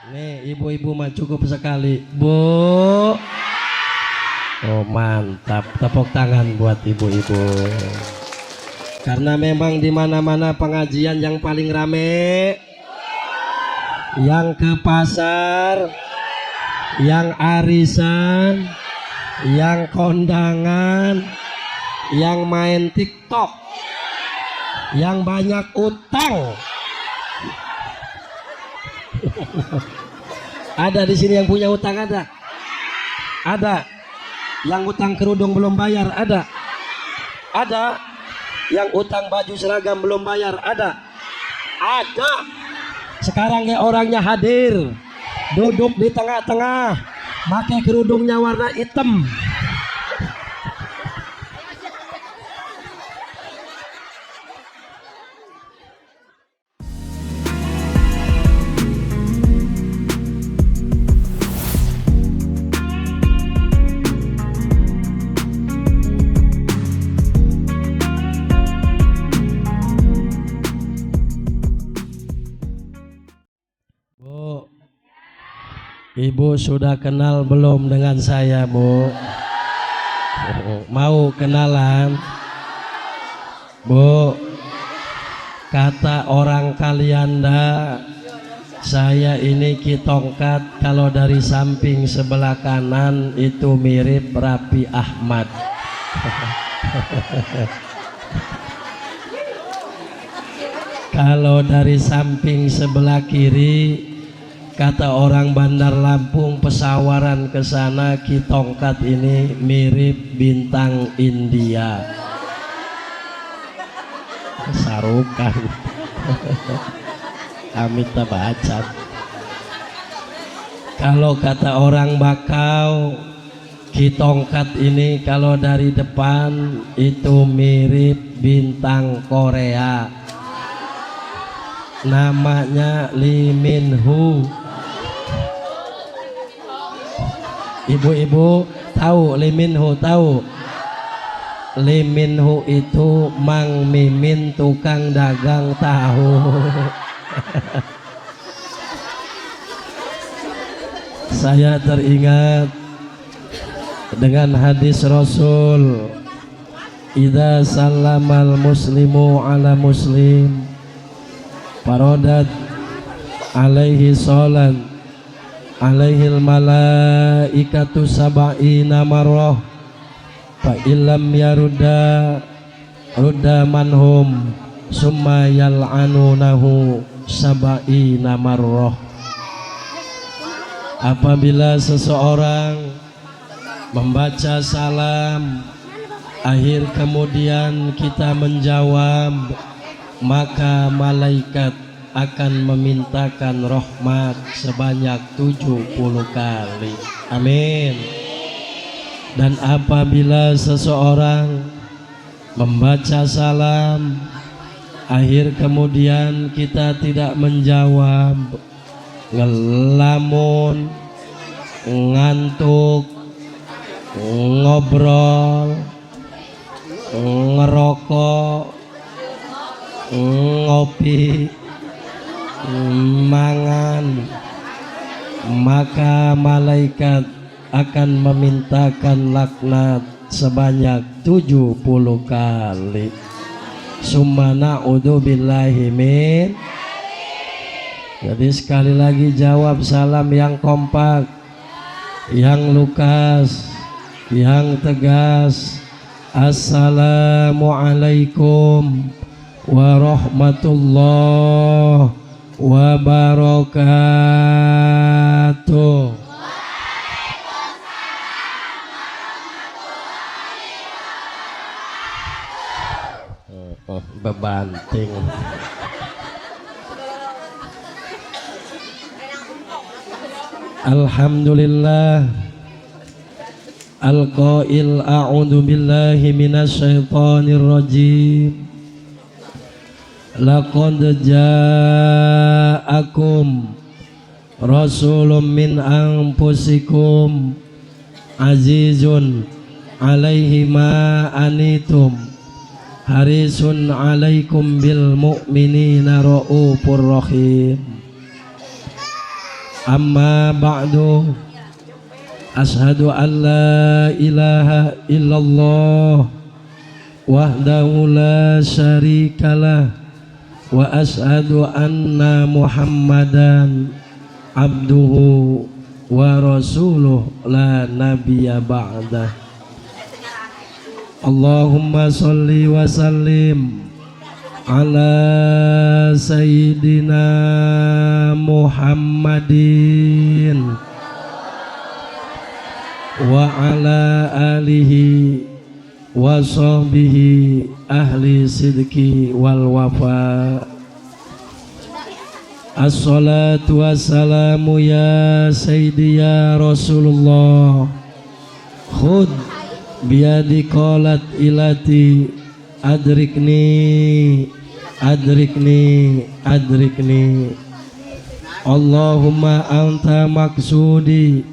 Nih ibu-ibu mah cukup sekali, Bu. Oh mantap, tepuk tangan buat ibu-ibu. Karena memang di mana-mana pengajian yang paling rame, yang ke pasar, yang arisan, yang kondangan, yang main TikTok, yang banyak utang. Ada di sini yang punya utang, ada? Ada. Yang utang kerudung belum bayar, ada? Ada. Yang utang baju seragam belum bayar, ada? Ada. Sekarang ya orangnya hadir, duduk di tengah-tengah, pakai kerudungnya warna hitam. Ibu sudah kenal belum dengan saya, Bu? Mau kenalan? Bu, kata orang Kalianda, saya ini Ki Tongkat, kalau dari samping sebelah kanan itu mirip Raffi Ahmad. Kalau dari samping sebelah kiri, kata orang Bandar Lampung pesawaran ke sana, Ki Tongkat ini mirip bintang India. Sarukan. Amitabh Bachchan. Kalau kata orang Bakau, Ki Tongkat ini kalau dari depan itu mirip bintang Korea. Namanya Lee Min Ho. Ibu-ibu tahu Lee Min Ho, tahu? Lee Min Ho itu Mang Mimin tukang dagang tahu. Saya teringat dengan hadis Rasul, idza sallamal muslimu ala muslim farodat alaihi salat alaihil malaikatu sab'ina marrah fa illam yarudda rudda manhum summa yal'anunahu sab'ina marrah. Apabila seseorang membaca salam akhir kemudian kita menjawab, maka malaikat akan memintakan rahmat sebanyak 70 kali. Amin. Dan apabila seseorang membaca salam akhir kemudian kita tidak menjawab, ngelamun, ngantuk, ngobrol, ngerokok, ngopi, mangan, maka malaikat akan memintakan laknat sebanyak 70 kali. Summa na'udzu billahi min. Jadi sekali lagi jawab salam yang kompak, yang lukas, yang tegas. Assalamualaikum warahmatullahi wabarakatuh. Bebanting. Alhamdulillah al-qail a'udzu billahi minasyaitonir rajim. Laqad ja'akum rasulun min anfusikum azizun alaihi ma anitum harisun alaikum bil mu'minina raufur rahim. Amma ba'du. Ashhadu an la ilaha illallah wahdahu la syarikalah wa ashhadu anna Muhammadan abduhu wa rasuluh la nabiyya ba'dah. Allahumma salli wa sallim ala sayyidina Muhammadin wa ala alihi wa sahbihi ahli sidqi wal wafa. Assalatu wassalamu ya sayyidi ya Rasulullah, khud biyadi qalat ilati adrikni adrikni adrikni. Allahumma anta maksudi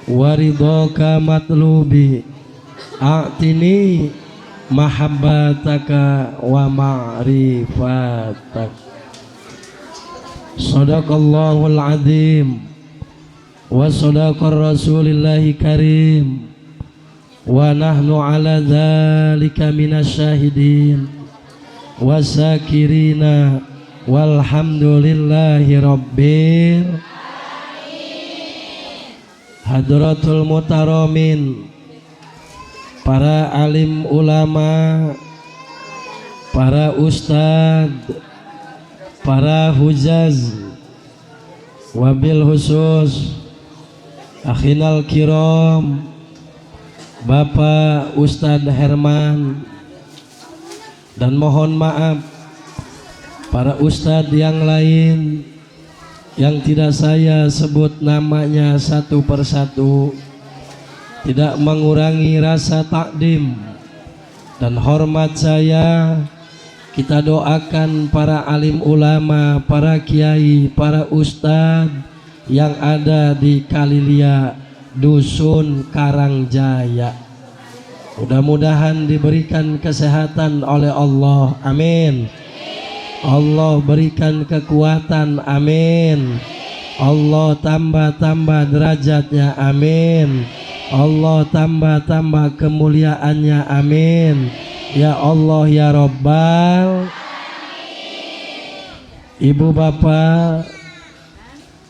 waridhoka matlubi a'tini mahabbataka wa ma'rifatak. Sadaqallahul azim wa sadaqar rasulillahi karim wa nahnu ala dhalika minasyahidin wasakirina walhamdulillahi rabbil hadratul mutaramin, para alim ulama, para ustad, para hujaz, wabil khusus akhinal kiram Bapak Ustadz Herman, dan mohon maaf para ustadz yang lain yang tidak saya sebut namanya satu persatu, tidak mengurangi rasa takdim dan hormat saya. Kita doakan para alim ulama, para kiai, para ustadz yang ada di Kalilia Dusun Karangjaya, mudah-mudahan diberikan kesehatan oleh Allah, amin. Allah berikan kekuatan, amin. Allah tambah-tambah derajatnya, amin. Allah tambah-tambah kemuliaannya, amin. Ya Allah ya Rabbal. Ibu bapak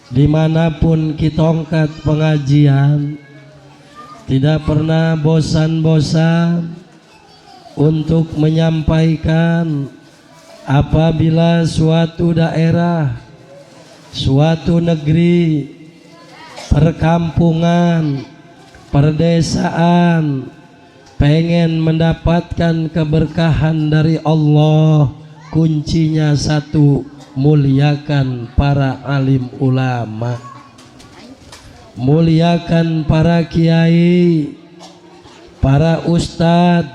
dimanapun kita ongkat pengajian, tidak pernah bosan-bosan untuk menyampaikan apabila suatu daerah, suatu negeri, perkampungan, perdesaan pengen mendapatkan keberkahan dari Allah, kuncinya satu, muliakan para alim ulama, muliakan para kiai, para ustadz,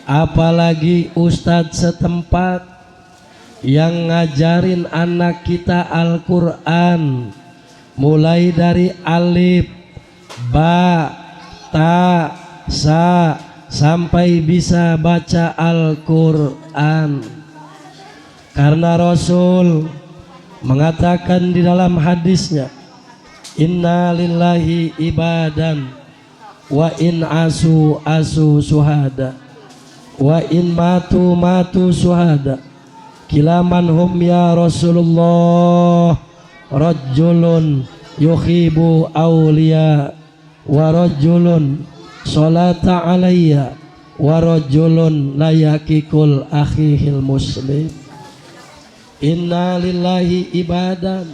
apalagi ustadz setempat yang ngajarin anak kita Al-Quran mulai dari alif, ba, ta, sa sampai bisa baca Al-Quran. Karena Rasul mengatakan di dalam hadisnya, inna lillahi ibadan wa in asu asu suhada wa in matu matu suhada. Kilaman hum ya Rasulullah, rajulun yukhibu awliya wa rajulun salata alayya wa rajulun layakikul akhihil muslim. Inna lillahi ibadan,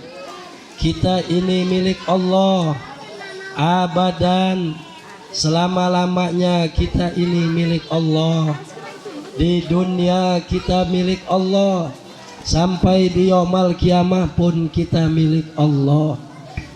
kita ini milik Allah abadan, selama-lamanya kita ini milik Allah. Di dunia kita milik Allah, sampai di yaumul kiamah pun kita milik Allah.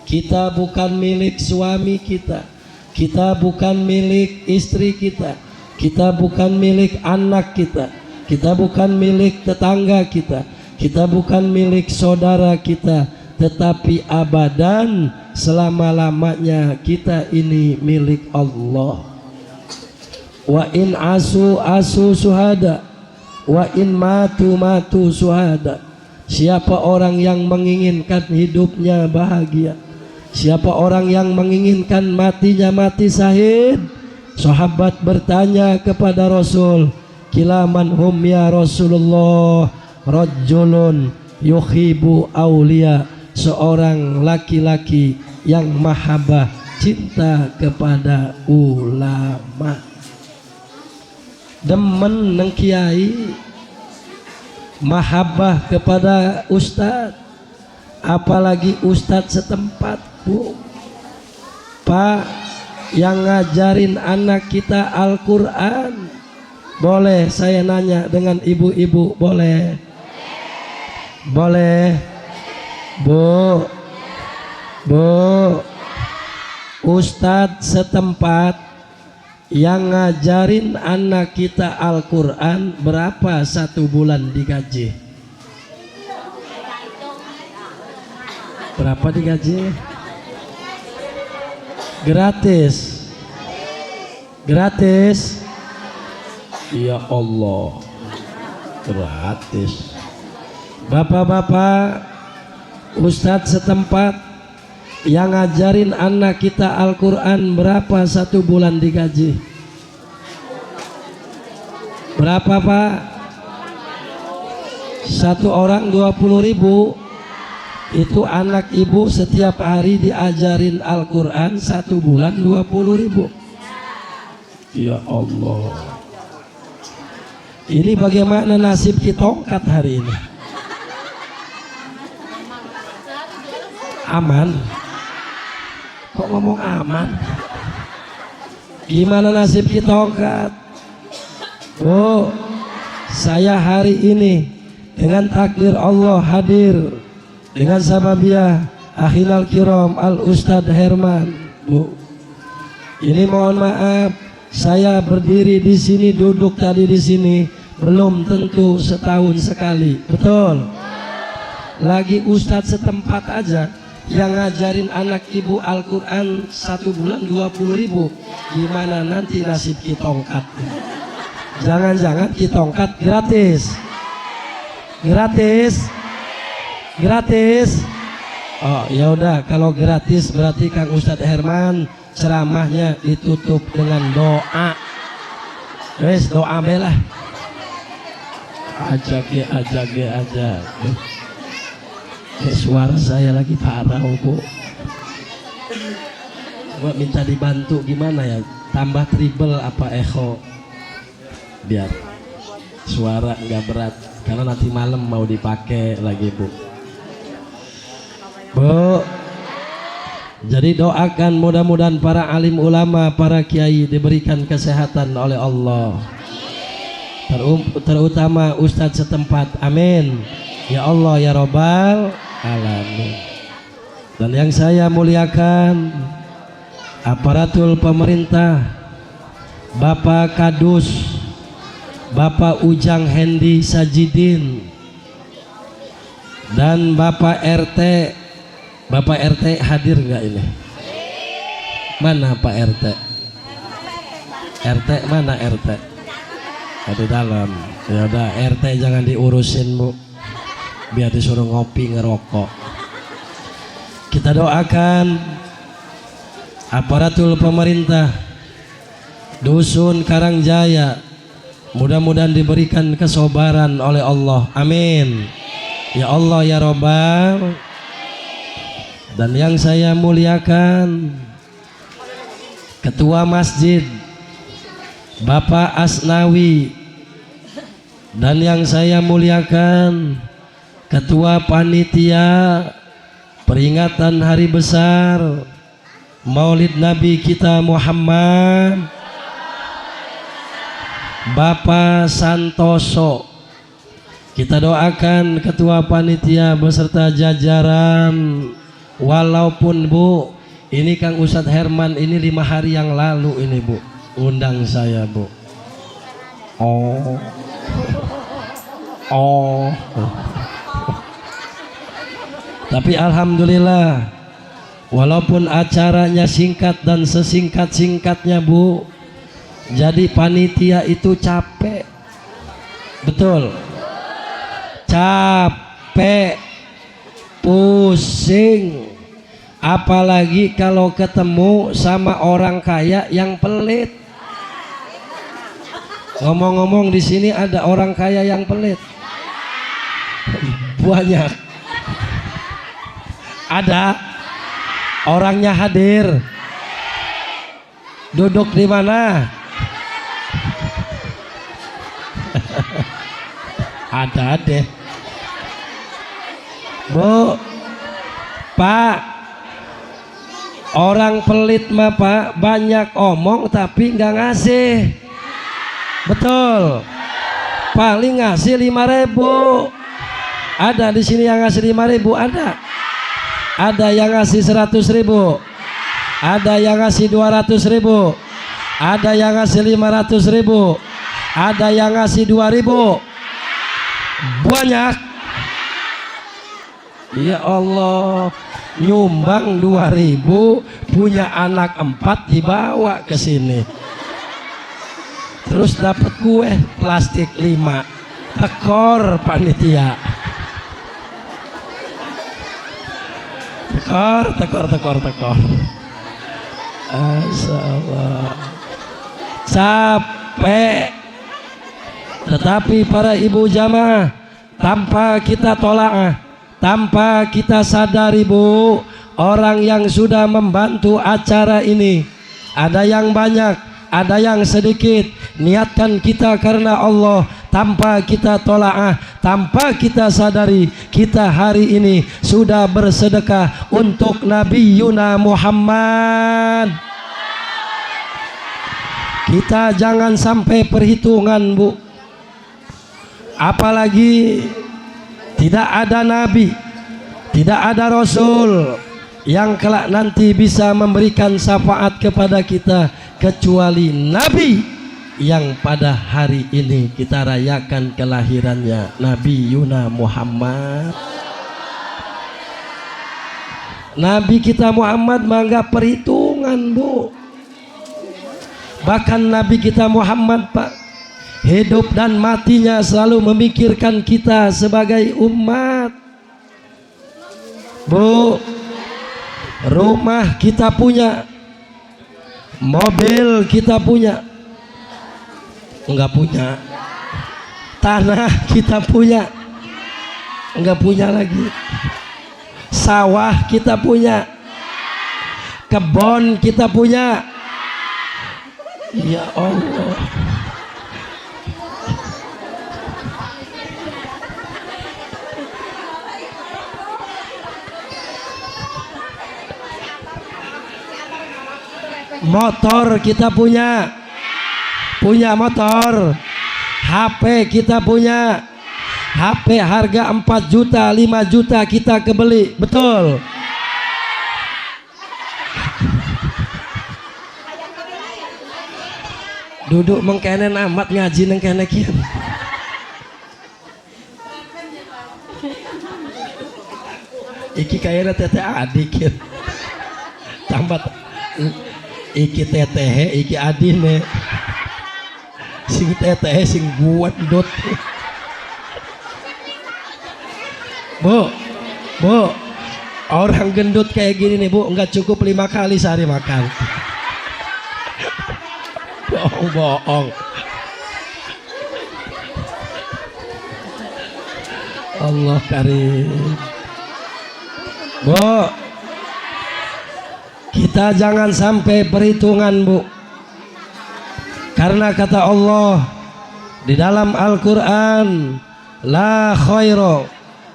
Kita bukan milik suami kita, kita bukan milik istri kita, kita bukan milik anak kita, kita bukan milik tetangga kita, kita bukan milik saudara kita, tetapi abadan, selama-lamanya kita ini milik Allah. Wa in asu asu suhada wa in matu matu suhada. Siapa orang yang menginginkan hidupnya bahagia, Siapa orang yang menginginkan matinya mati syahid? Sahabat bertanya kepada Rasul, kilaman hum ya Rasulullah? Rajulun yuhibu aulia, seorang laki-laki yang mahabbah, cinta kepada ulama, demen neng kiai, mahabbah kepada ustadz, apalagi ustadz setempat. Bu, Pak, yang ngajarin anak kita Al-Quran, boleh saya nanya dengan ibu-ibu? Boleh? Boleh? Bu, ustadz setempat yang ngajarin anak kita Al-Quran berapa satu bulan digaji? Berapa digaji? Gratis. Gratis. Ya Allah, gratis. Bapak-bapak, ustadz setempat yang ngajarin anak kita Al-Quran berapa satu bulan digaji? Berapa Pak? Satu orang 20.000. Itu anak ibu setiap hari diajarin Al-Quran satu bulan 20.000. Ya Allah, ini bagaimana nasib kita tongkat hari ini? Aman? Kok ngomong aman? Gimana nasib kita tongkat? Oh, saya hari ini dengan takdir Allah hadir dengan sababiah akhilal kiram Al Ustadz Herman. Bu, ini mohon maaf, saya berdiri di sini, duduk tadi di sini belum tentu setahun sekali, betul? Lagi ustadz setempat aja yang ngajarin anak ibu Al-Quran satu bulan 20.000. Gimana nanti nasib kitongkat? Jangan-jangan kitongkat gratis? Gratis? Gratis? Oh ya udah, kalau gratis berarti Kang Ustadz Herman ceramahnya ditutup dengan doa. Wes doa belah. Aja. Suara saya lagi parah Bu. Gua minta dibantu gimana ya? Tambah triple apa echo? Biar suara nggak berat karena nanti malam mau dipakai lagi Bu. Bu, jadi doakan mudah-mudahan para alim ulama, para kiai diberikan kesehatan oleh Allah, terutama ustadz setempat. Amin ya Allah ya Rabbal alamin. Dan yang saya muliakan aparatur pemerintah, Bapak Kadus, Bapak Ujang Hendi Sajidin, dan Bapak RT. Bapak RT hadir nggak ini? Mana Pak RT? RT mana RT? Ada dalam. Ya udah, RT jangan diurusin Bu, biar disuruh ngopi ngerokok. Kita doakan aparatur pemerintah Dusun Karangjaya, mudah-mudahan diberikan kesabaran oleh Allah. Amin ya Allah ya Rabbal. Dan yang saya muliakan Ketua Masjid Bapak Asnawi, dan yang saya muliakan Ketua Panitia peringatan hari besar Maulid Nabi kita Muhammad, Bapak Santoso. Kita doakan Ketua Panitia beserta jajaran. Walaupun Bu, ini Kang Ustadz Herman ini 5 hari yang lalu ini Bu undang saya Bu. Tapi alhamdulillah, walaupun acaranya singkat dan sesingkat-singkatnya Bu, jadi panitia itu capek. Betul? Capek, pusing, Apalagi kalau ketemu sama orang kaya yang pelit. Ngomong-ngomong di sini ada orang kaya yang pelit. Banyak. Ada. Orangnya hadir. Duduk di mana? Ada deh. Bu, Pak, orang pelit mah Pak banyak omong tapi nggak ngasih. Betul. Paling ngasih 5.000. Ada di sini yang ngasih 5.000 ada. Ada yang ngasih 100.000. Ada yang ngasih 200.000. Ada yang ngasih 500.000. Ada yang ngasih 2.000. Banyak. Ya Allah, nyumbang 2.000, punya anak 4 dibawa ke sini. Terus dapat kue plastik 5. Tekor panitia. Tekor. Asallah. Capek. Tetapi para ibu jamaah, tanpa kita tolak, tanpa kita sadari Bu, orang yang sudah membantu acara ini, ada yang banyak, ada yang sedikit, niatkan kita karena Allah, tanpa kita tolak, tanpa kita sadari, kita hari ini sudah bersedekah untuk Nabi Yuna Muhammad. Kita jangan sampai perhitungan Bu. Apalagi tidak ada nabi, tidak ada rasul yang kelak nanti bisa memberikan syafaat kepada kita kecuali nabi yang pada hari ini kita rayakan kelahirannya, Nabi Yuna Muhammad. Nabi kita Muhammad mangga perhitungan Bu. Bahkan Nabi kita Muhammad Pak, hidup dan matinya selalu memikirkan kita sebagai umat. Bu, rumah kita punya, mobil kita punya, enggak punya. Tanah kita punya, enggak punya lagi. Sawah kita punya, kebun kita punya. Ya Allah. Motor kita punya motor. HP kita punya, HP harga 4 juta 5 juta kita kebeli, betul. Duduk mengkenen amat ngaji neng kene kieu. Iki kayaknya teteh adik kieu. Tambat iki teteh, iki adine. Sing teteh sing buat dot. Bu, orang gendut kayak gini nih Bu, enggak cukup 5 kali sehari makan. Bohong. Allah karim. Bu, kita jangan sampai perhitungan Bu, karena kata Allah di dalam Al-Quran, la khairu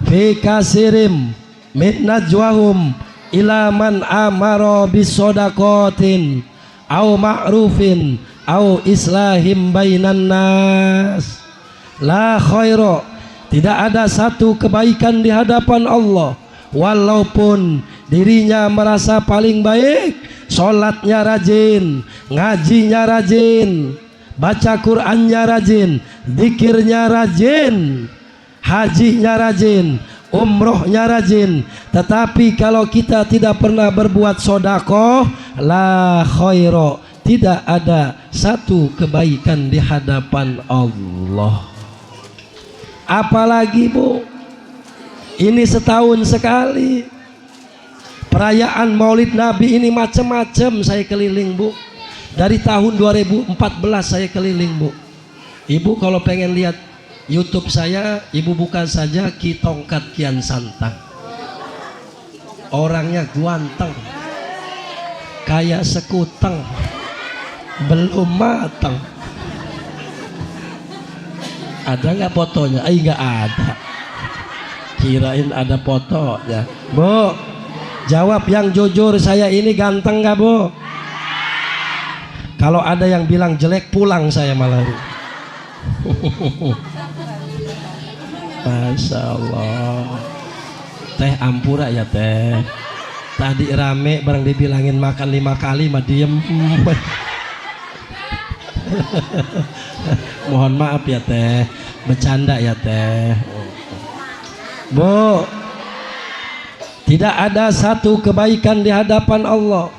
fi kasirim min najwahum ila man amara bisodaqatin au ma'rufin au islahim bainan nas. La khairu, tidak ada satu kebaikan di hadapan Allah walaupun dirinya merasa paling baik, sholatnya rajin, ngajinya rajin, baca Qur'annya rajin, zikirnya rajin, hajinya rajin, umrohnya rajin. Tetapi kalau kita tidak pernah berbuat sedekah, la khairu, tidak ada satu kebaikan di hadapan Allah. Apalagi Bu, ini setahun sekali. Perayaan Maulid Nabi ini macam-macam saya keliling, Bu. Dari tahun 2014 saya keliling, Bu. Ibu kalau pengen lihat YouTube saya, Ibu buka saja Ki Tongkat Kian Santang. Orangnya ganteng, kayak sekuteng, belum matang. Ada nggak fotonya? Nggak ada. Kirain ada fotonya. Bu, jawab yang jujur, saya ini ganteng nggak, Bu? Kalau ada yang bilang jelek, pulang saya malah. Masya Allah. Teh ampura ya teh. Tadi rame bareng dibilangin makan 5 kali mah diem. Mohon maaf ya teh, bercanda ya teh. Bu, tidak ada satu kebaikan di hadapan Allah,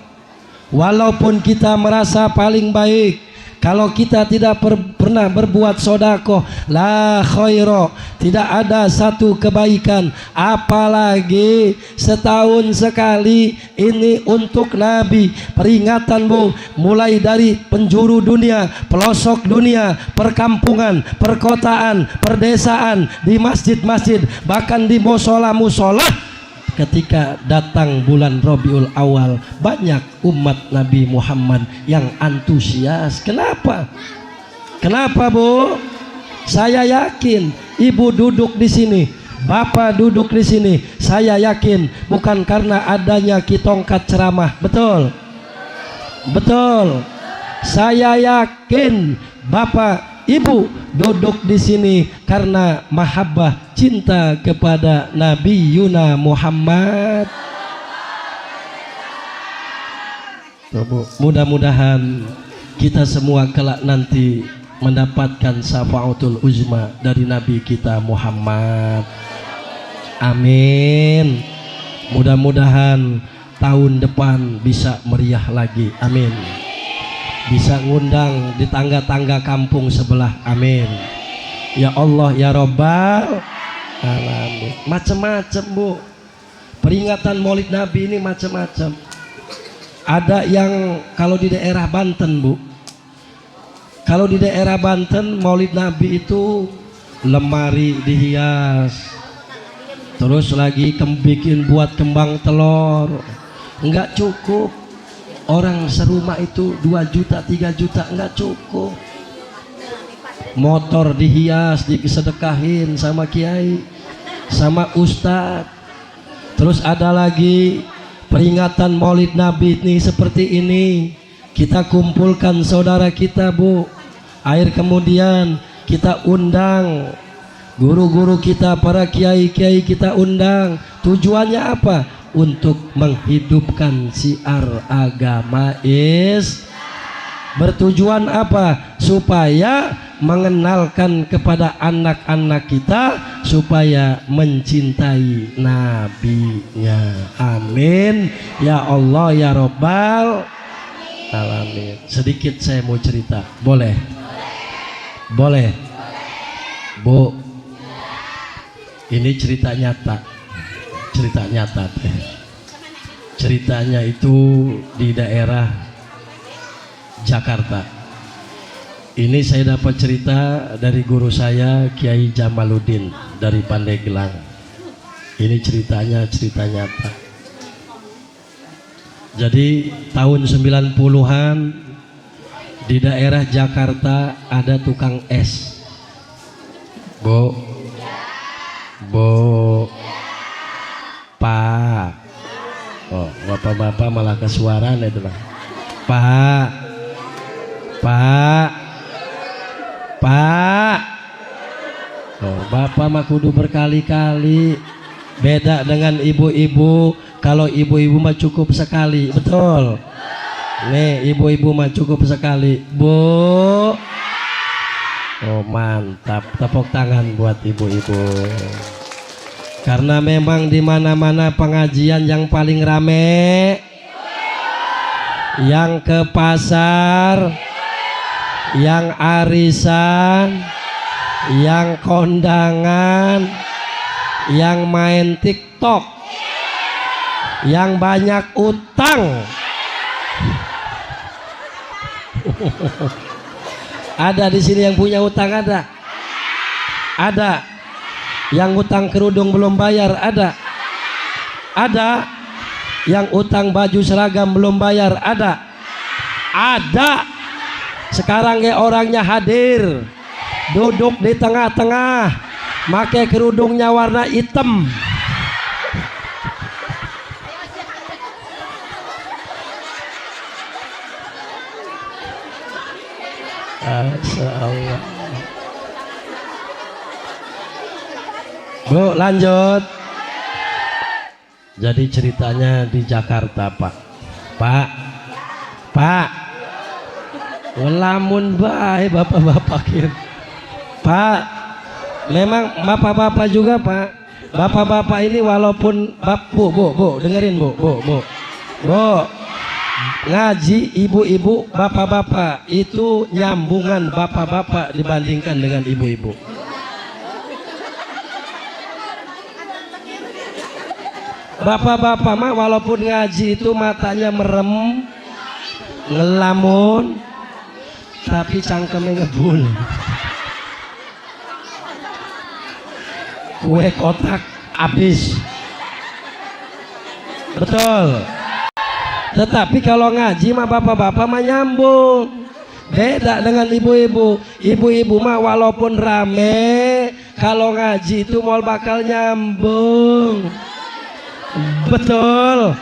walaupun kita merasa paling baik, kalau kita tidak pernah berbuat sodakoh, la khairo, tidak ada satu kebaikan. Apalagi setahun sekali ini untuk Nabi. Peringatan, Bu, mulai dari penjuru dunia, pelosok dunia, perkampungan, perkotaan, perdesaan, di masjid-masjid, bahkan di musola-musola. Ketika datang bulan Rabiul Awal, banyak umat Nabi Muhammad yang antusias. Kenapa? Kenapa, Bu? Saya yakin Ibu duduk di sini, Bapak duduk di sini, saya yakin bukan karena adanya Ki Tongkat ceramah. Betul? Betul. Saya yakin Bapak, Ibu duduk di sini karena mahabbah, cinta kepada Nabi Yuna Muhammad. Mudah-mudahan kita semua kelak nanti mendapatkan syafaatul uzma dari Nabi kita Muhammad. Amin. Mudah-mudahan tahun depan bisa meriah lagi. Amin. Bisa ngundang di tangga-tangga kampung sebelah. Amin. Ya Allah ya Rabbal alamin. Macam-macam, Bu. Peringatan Maulid Nabi ini macam-macam. Ada yang kalau di daerah Banten, Bu. Kalau di daerah Banten Maulid Nabi itu lemari dihias, terus lagi bikin buat kembang telur. Enggak cukup. Orang serumah itu 2 juta 3 juta enggak cukup. Motor dihias, disedekahin sama kiai, sama ustadz. Terus ada lagi peringatan Maulid Nabi ini seperti ini. Kita kumpulkan saudara kita, Bu. Air kemudian kita undang guru-guru kita, para kiai-kiai kita undang. Tujuannya apa? Untuk menghidupkan syiar agama bertujuan apa? Supaya mengenalkan kepada anak-anak kita supaya mencintai nabinya. Amin ya Allah ya Rabbal alamin. Sedikit saya mau cerita, boleh? Boleh? Bu, ini cerita nyata. Cerita nyata teh. Ceritanya itu di daerah Jakarta. Ini saya dapat cerita dari guru saya Kiai Jamaluddin dari Pandeglang. Ini ceritanya cerita nyata. Jadi tahun 90-an di daerah Jakarta ada tukang es. Bu, Bu, Pak. Oh, bapak-bapak malah kesuaran itu, Pak. Pak, Pak, Pak. Oh, bapak mah kudu berkali-kali. Beda dengan ibu-ibu. Kalau ibu-ibu mah cukup sekali, betul. Nih, ibu-ibu mah cukup sekali. Bu. Oh, mantap. Tepuk tangan buat ibu-ibu. Karena memang di mana-mana pengajian yang paling rame, yang ke pasar, yang arisan, yang kondangan, yang main TikTok, yang banyak utang. Ada di sini yang punya utang ada? Ada. Yang utang kerudung belum bayar ada? Ada. Yang utang baju seragam belum bayar ada? Ada. Sekarang orangnya hadir, duduk di tengah-tengah, pakai kerudungnya warna hitam. Masyaallah. Bu, lanjut. Jadi ceritanya di Jakarta, Pak. Pak. Lamun bae bapak-bapak kira. Pak, memang bapak-bapak juga, Pak. Bapak-bapak ini walaupun Bu, dengerin Bu. Ngaji ibu-ibu, bapak-bapak itu nyambungan bapak-bapak dibandingkan dengan ibu-ibu. Bapak-bapak mah walaupun ngaji itu matanya merem, ngelamun, tapi cangkemnya ngebul. Kue kotak habis. Betul. Tetapi kalau ngaji mah bapak-bapak mah nyambung. Beda dengan ibu-ibu. Ibu-ibu mah walaupun rame, kalau ngaji itu mau bakal nyambung. Betul.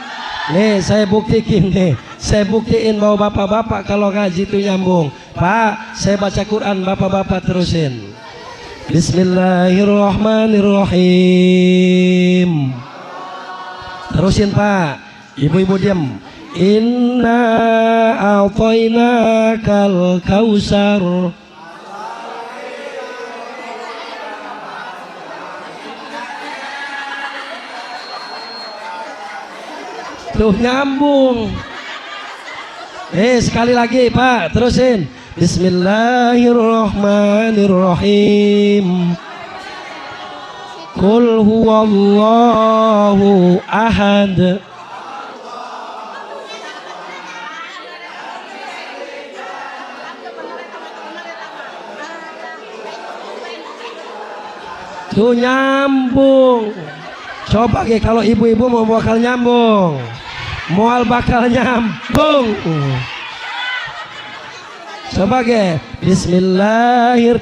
Nih saya buktikan nih. Saya buktiin bahwa bapak-bapak kalau ngaji itu nyambung. Pak, saya baca Quran, bapak-bapak terusin. Bismillahirrahmanirrahim. Terusin Pak. Ibu-ibu diam. Inna a'tainakal kausar. Tuh nyambung. Sekali lagi Pak, terusin. Bismillahirrahmanirrahim. Qul huwallahu ahad. Tuh nyambung. Coba kalau ibu-ibu mau bakal nyambung. Mual bakal nyambung. Coba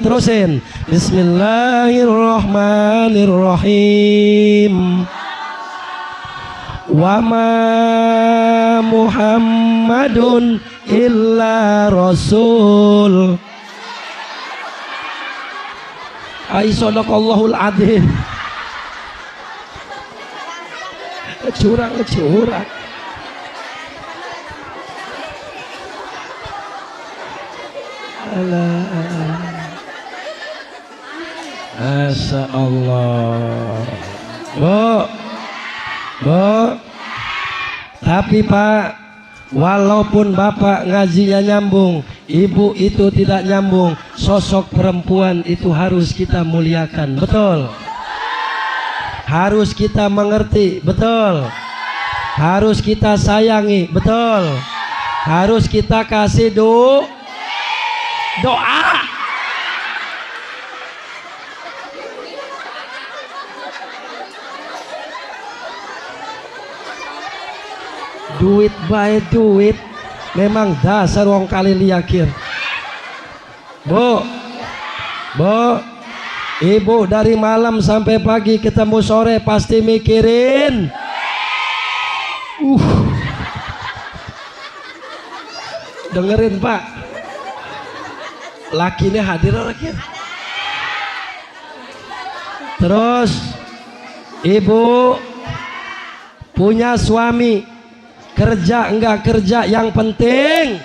terusin. Bismillahirrahmanirrahim. Wa ma Muhammadun illa rasul. Aisyadaqallahul adzim. Curang. Masya Allah. Bu. Tapi Pak, walaupun bapak ngajinya nyambung, ibu itu tidak nyambung. Sosok perempuan itu harus kita muliakan. Betul. Harus kita mengerti. Betul. Harus kita sayangi. Betul. Harus kita kasih doa. Duit baik duit, memang dasar wong kali liakir. Bu, ibu dari malam sampai pagi ketemu sore pasti mikirin. Dengerin Pak, lakinya hadir lagi. Terus ibu punya suami, kerja enggak kerja, yang penting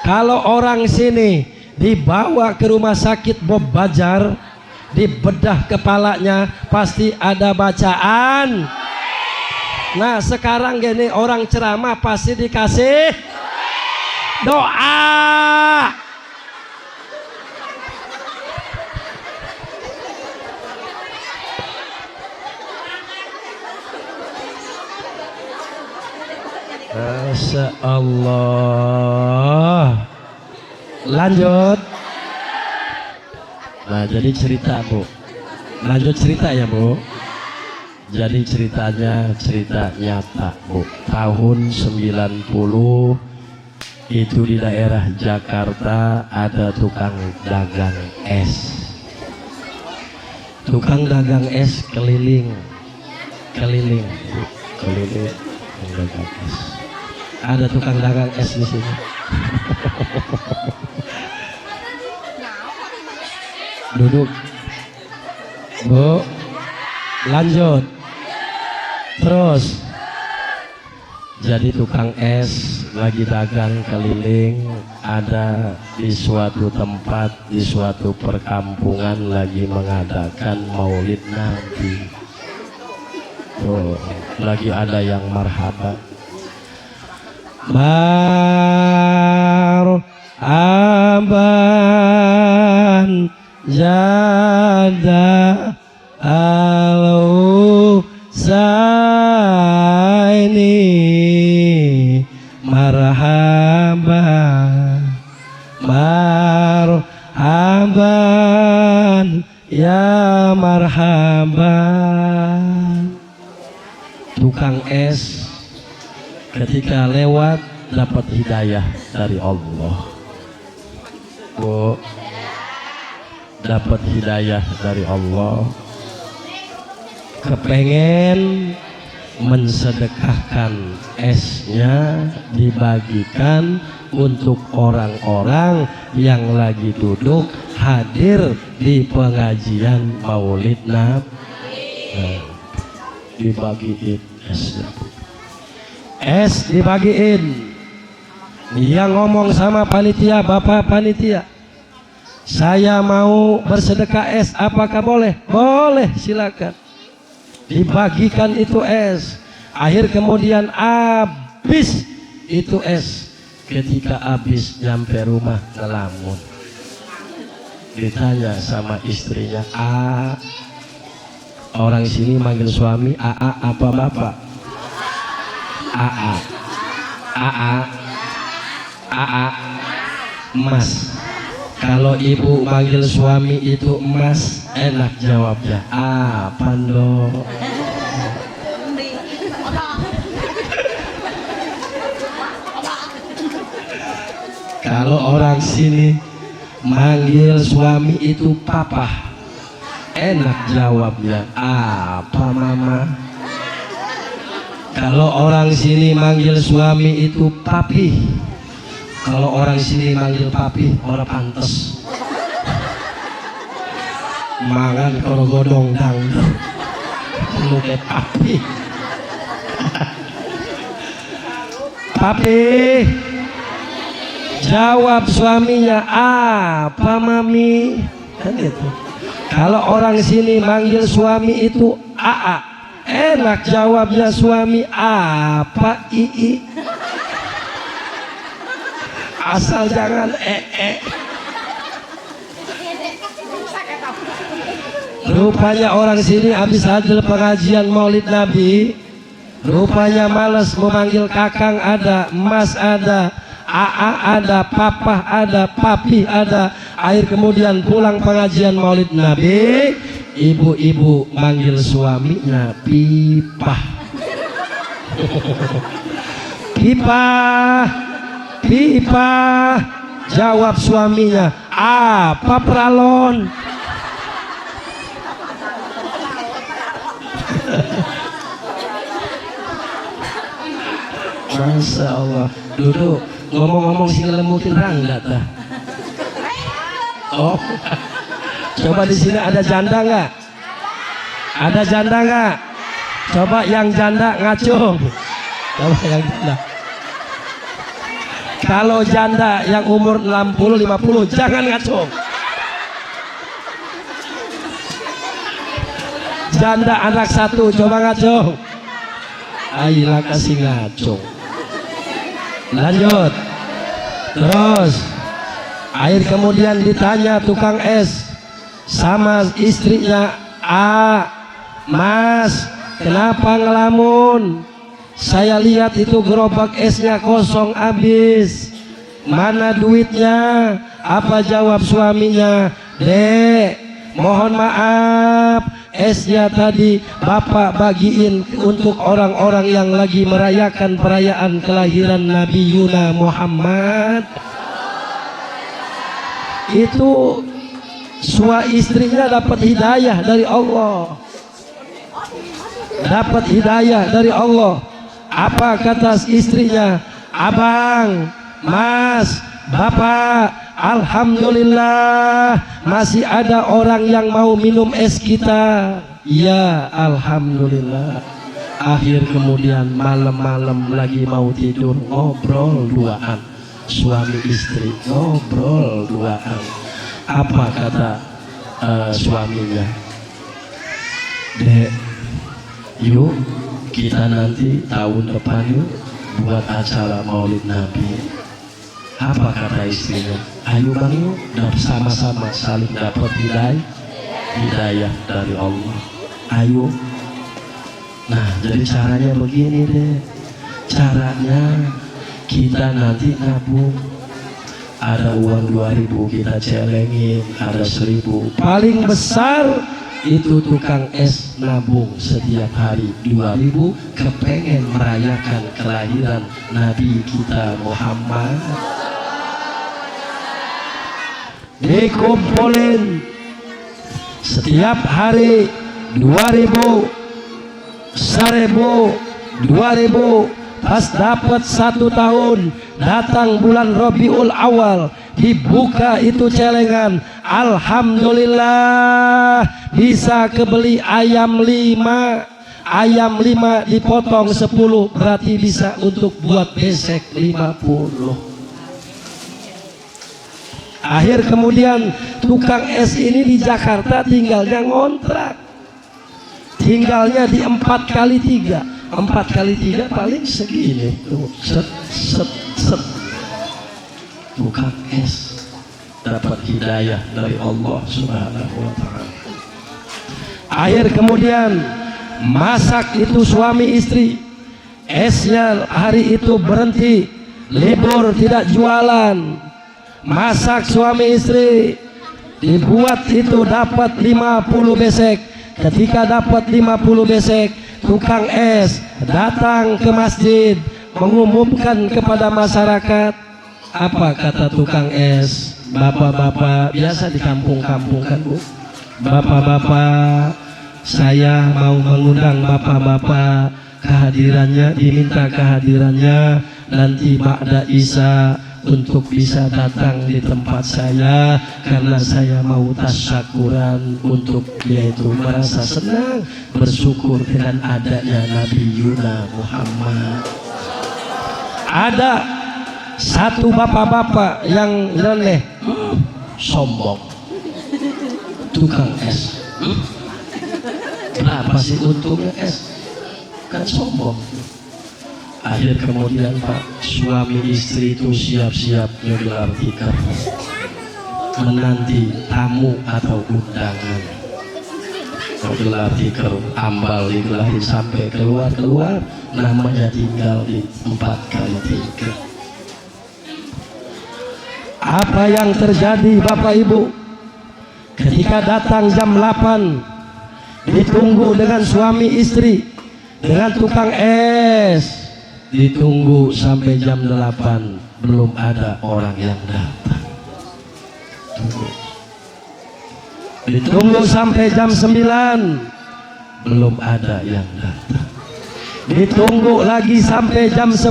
kalau orang sini dibawa ke rumah sakit Bob Bajar, dibedah kepalanya, pasti ada bacaan. Nah sekarang gini orang ceramah pasti dikasih doa. Masya Allah. Lanjut. Nah, jadi cerita Bu. Lanjut cerita ya Bu. Jadi ceritanya cerita nyata Bu. Tahun 90 itu di daerah Jakarta ada tukang dagang es. Tukang dagang es keliling dagang es. Ada tukang dagang es di sini. Duduk Bu, lanjut terus. Jadi tukang es lagi dagang keliling, ada di suatu tempat, di suatu perkampungan lagi mengadakan maulid Nabi. Oh, lagi ada yang marhaba. Marhaban jada al-Husaini, marhaban ya marhaban. Tukang es ketika lewat dapat hidayah dari Allah Bu, dapat hidayah dari Allah, kepengen mensedekahkan esnya dibagikan untuk orang-orang yang lagi duduk hadir di pengajian maulid Nabi. Nah, dibagiin esnya. Es dibagiin. Dia ngomong sama panitia, Bapak panitia, saya mau bersedekah es, apakah boleh? Boleh, silakan. Dibagikan itu es. Akhir kemudian habis itu es. Ketika habis nyampe rumah ngelamun. Ditanya sama istrinya, orang sini manggil suami AA apa bapak? AA Mas. Kalau ibu manggil suami itu Mas, enak jawabnya apa dong? Kalau orang sini manggil suami itu papa, enak jawabnya apa mama? Kalau orang sini manggil suami itu papi, kalau orang sini manggil papi, orang pantes. Mangan kalau godong dang, lu kayak papi. Papi, jawab suaminya apa mami? Kan gitu. Kalau orang sini manggil suami itu AA, enak jawabnya suami apa ii. Asal jangan Rupanya orang sini habis hadir pengajian maulid Nabi, rupanya males memanggil kakang ada, mas ada, AA ada, papa ada, papi ada. Akhir kemudian pulang pengajian maulid Nabi, ibu-ibu manggil suaminya pipa. Pipa, pipa, jawab suaminya apa peralon? Masya Allah. Duduk. Ngomong-ngomong sih ngelemutin rangga tah. Oh, coba di sini ada janda nggak? Ada janda nggak? Coba yang janda ngacung. Coba yang janda. Kalau janda yang umur 60-50 jangan ngacung. Janda anak satu coba ngacung. Ayolah kasih ngacung. Lanjut. Terus akhir kemudian ditanya tukang es sama istrinya, Mas kenapa ngelamun? Saya lihat itu gerobak esnya kosong habis. Mana duitnya? Apa jawab suaminya? Dek, mohon maaf, esnya tadi Bapak bagiin untuk orang-orang yang lagi merayakan perayaan kelahiran Nabi Yuna Muhammad. Itu istrinya dapat hidayah dari Allah. Dapat hidayah dari Allah. Apa kata istrinya? Abang, Mas, Bapak, alhamdulillah masih ada orang yang mau minum es kita. Ya, alhamdulillah. Akhir kemudian malam-malam lagi mau tidur, ngobrol duaan. Suami istri ngobrol duaan. Apa kata suaminya? Dek, yuk kita nanti tahun depan yuk buat acara Maulid Nabi. Apa kata istrinya? Ayo bang yuk, sama-sama saling dapat hidayah dari Allah. Ayo. Nah, jadi caranya begini deh. Caranya kita nanti nabung. Ada uang 2.000 kita celengin, ada 1.000. Paling besar itu tukang es nabung setiap hari 2.000, kepengen merayakan kelahiran Nabi kita Muhammad. Dikumpulin setiap hari 2.000, 1.000, 2.000. Pas dapat 1 tahun, datang bulan Rabiul Awal, dibuka itu celengan. Alhamdulillah bisa kebeli ayam 5. Ayam 5 dipotong 10, berarti bisa untuk buat besek 50. Akhir kemudian tukang es ini di Jakarta tinggalnya ngontrak. Tinggalnya di 4x3. 4x3 paling segini tuh, set. Tukang es dapat hidayah dari Allah Subhanahu wa ta'ala. Akhir kemudian masak itu suami istri. Esnya hari itu berhenti, libur tidak jualan. Masak suami istri, dibuat itu dapat 50 besek. Ketika dapat 50 besek, tukang es datang ke masjid mengumumkan kepada masyarakat. Apa kata tukang es? Bapak-bapak, biasa di kampung-kampung kan Bu, bapak-bapak, saya mau mengundang bapak-bapak kehadirannya, diminta kehadirannya nanti ba'da Isya untuk bisa datang di tempat saya karena saya mau tasyakuran untuk yaitu merasa senang bersyukur dengan adanya Nabi Yuna Muhammad. Ada satu bapak-bapak yang nyeleneh, sombong, tukang es. Berapa sih untungnya es? Kan sombong. Akhir kemudian Pak, suami istri itu siap-siap gelar tikar, menanti tamu atau undangan. Gelar tikar, ambal digelarin sampai keluar, namanya tinggal di 4x3. Apa yang terjadi Bapak Ibu? Ketika datang jam 8, ditunggu dengan suami istri, dengan tukang es. Ditunggu sampai jam 8, belum ada orang yang datang. Ditunggu sampai jam 9, belum ada yang datang. Ditunggu lagi sampai jam 10,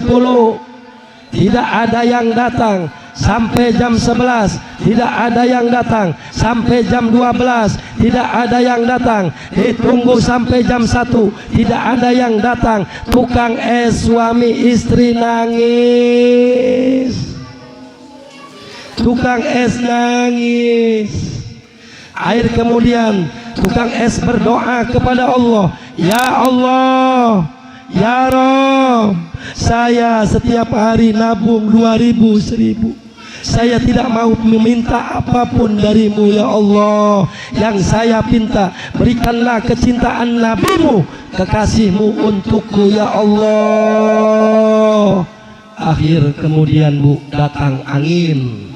tidak ada yang datang. Sampai jam 11 tidak ada yang datang. Sampai jam 12 tidak ada yang datang. Ditunggu sampai jam 1 tidak ada yang datang. Tukang es suami istri nangis. Tukang es nangis. Akhir kemudian tukang es berdoa kepada Allah, ya Allah, ya Rabb, saya setiap hari nabung 2.000, 1.000. Saya tidak mau meminta apapun darimu ya Allah. Yang saya minta, berikanlah kecintaan Nabimu, kekasihmu untukku ya Allah. Akhir kemudian Bu, datang angin,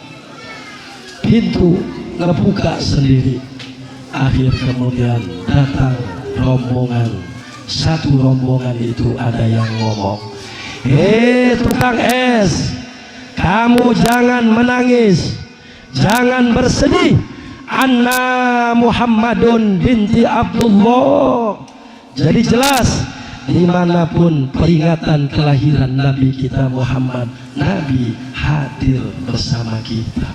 pintu ngebuka sendiri. Akhir kemudian datang rombongan. Satu rombongan itu ada yang ngomong, tukang es, kamu jangan menangis, jangan bersedih. Anna Muhammadun binti Abdullah. Jadi jelas, dimanapun peringatan kelahiran Nabi kita Muhammad, Nabi hadir bersama kita.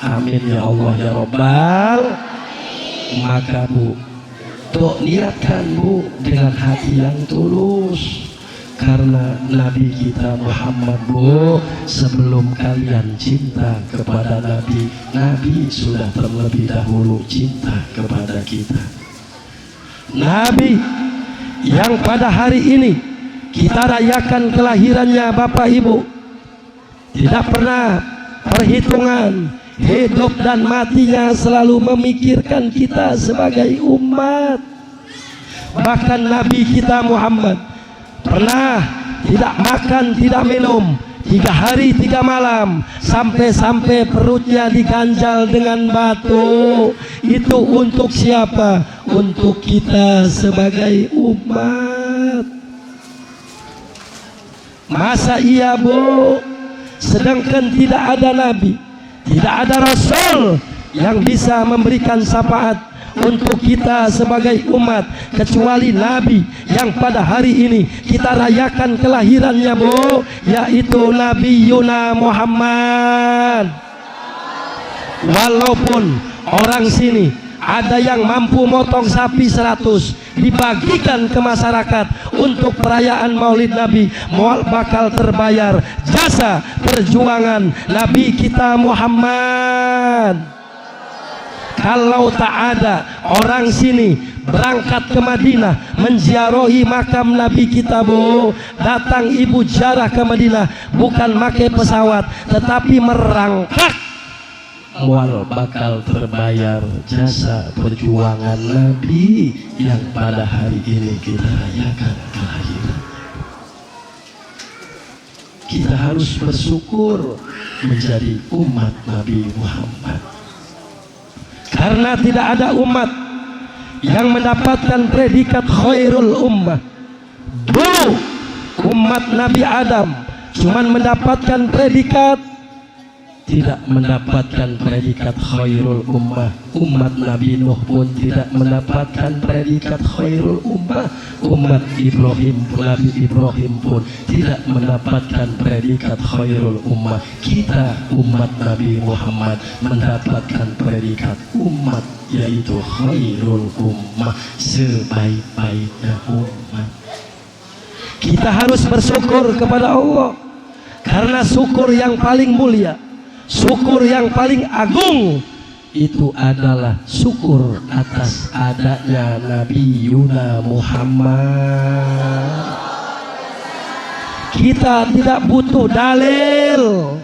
Amin ya Allah ya Rabbal. Maka Bu, niatkan Bu dengan hati yang tulus, karena Nabi kita Muhammad Bu, sebelum kalian cinta kepada Nabi, Nabi sudah terlebih dahulu cinta kepada kita. Nabi yang pada hari ini kita rayakan kelahirannya Bapak Ibu, tidak pernah perhitungan hidup dan matinya, selalu memikirkan kita sebagai umat. Bahkan Nabi kita Muhammad pernah tidak makan, tidak minum 3 hari 3 malam, sampai perutnya diganjal dengan batu. Itu untuk siapa? Untuk kita sebagai umat. Masa iya Bu, sedangkan tidak ada Nabi, tidak ada Rasul yang bisa memberikan syafaat untuk kita sebagai umat kecuali Nabi yang pada hari ini kita rayakan kelahirannya Bu, yaitu Nabi Yuna Muhammad. Walaupun orang sini ada yang mampu motong sapi 100 dibagikan ke masyarakat untuk perayaan Maulid Nabi, bakal terbayar jasa perjuangan Nabi kita Muhammad. Kalau tak ada orang sini berangkat ke Madinah menziarahi makam Nabi kita Bu, datang ibu ziarah ke Madinah bukan pakai pesawat tetapi merangkak, mual bakal terbayar jasa perjuangan Nabi yang pada hari ini kita rayakan kelahiran. Kita harus bersyukur menjadi umat Nabi Muhammad, karena tidak ada umat yang mendapatkan predikat khairul ummah. Dulu umat Nabi Adam cuman mendapatkan predikat, tidak mendapatkan predikat khairul ummah. Umat Nabi Nuh pun tidak mendapatkan predikat khairul ummah. Umat Ibrahim, Nabi Ibrahim pun tidak mendapatkan predikat khairul ummah. Kita umat Nabi Muhammad mendapatkan predikat umat, yaitu khairul ummah, sebaik-baiknya umat. Kita harus bersyukur kepada Allah, karena syukur yang paling mulia, syukur yang paling agung itu adalah syukur atas adanya Nabi Yuna Muhammad. Kita tidak butuh dalil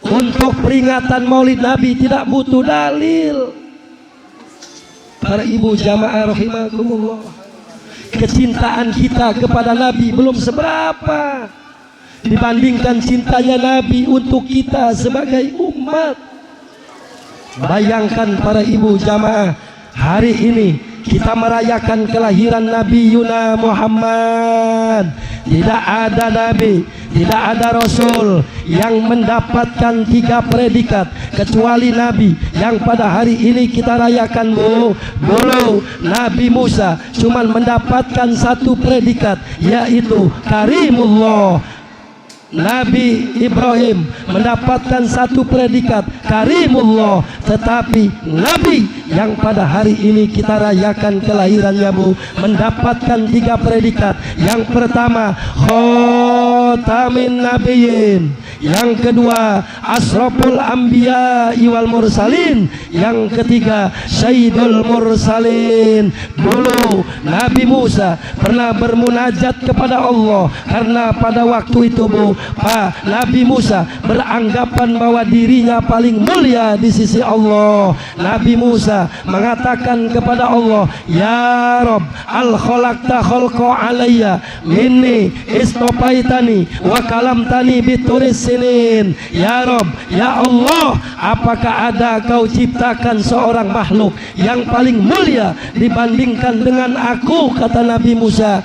untuk peringatan Maulid Nabi, tidak butuh dalil. Para ibu jamaah rahimakumullah, kecintaan kita kepada Nabi belum seberapa dibandingkan cintanya Nabi untuk kita sebagai umat. Bayangkan para ibu jamaah, hari ini kita merayakan kelahiran Nabi Yuna Muhammad. Tidak ada Nabi, tidak ada Rasul yang mendapatkan 3 predikat kecuali Nabi yang pada hari ini kita rayakan Bu. Dulu Nabi Musa cuma mendapatkan 1 predikat, yaitu Karimullah. Nabi Ibrahim mendapatkan 1 predikat Karimullah. Tetapi Nabi yang pada hari ini kita rayakan kelahirannya Bu, mendapatkan 3 predikat. Yang pertama Khotamin Nabiyyin, Yang kedua, asraful anbiya wal mursalin. Yang ketiga, sayyidul mursalin. Dulu Nabi Musa pernah bermunajat kepada Allah, karena pada waktu itu Pak Nabi Musa beranggapan bahwa dirinya paling mulia di sisi Allah. Nabi Musa mengatakan kepada Allah, ya Rob, al khalaqta khalqa alayya minni istopaitani wa kalamtani bituris sinin. Ya Rob, ya Allah, apakah ada kau ciptakan seorang makhluk yang paling mulia dibandingkan dengan aku, kata Nabi Musa,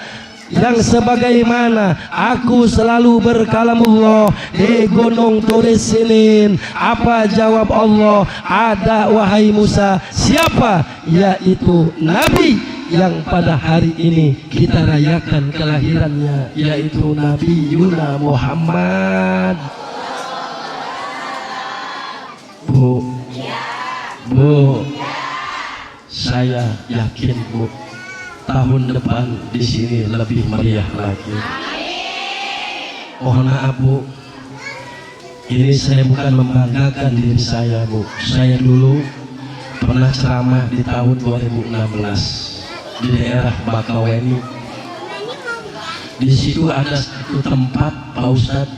yang sebagaimana aku selalu berkalamullah di gunung Turis Sinin. Apa jawab Allah? Ada wahai Musa. Siapa? Yaitu Nabi yang pada hari ini kita rayakan kelahirannya, yaitu Nabi Yuna Muhammad. Bu, saya yakin Bu, tahun depan di sini lebih meriah lagi. Mohon maaf Bu, ini saya bukan membanggakan diri saya Bu. Saya dulu pernah ceramah di tahun 2016 di daerah Bakaweni. Di situ ada satu tempat Pak Ustadz,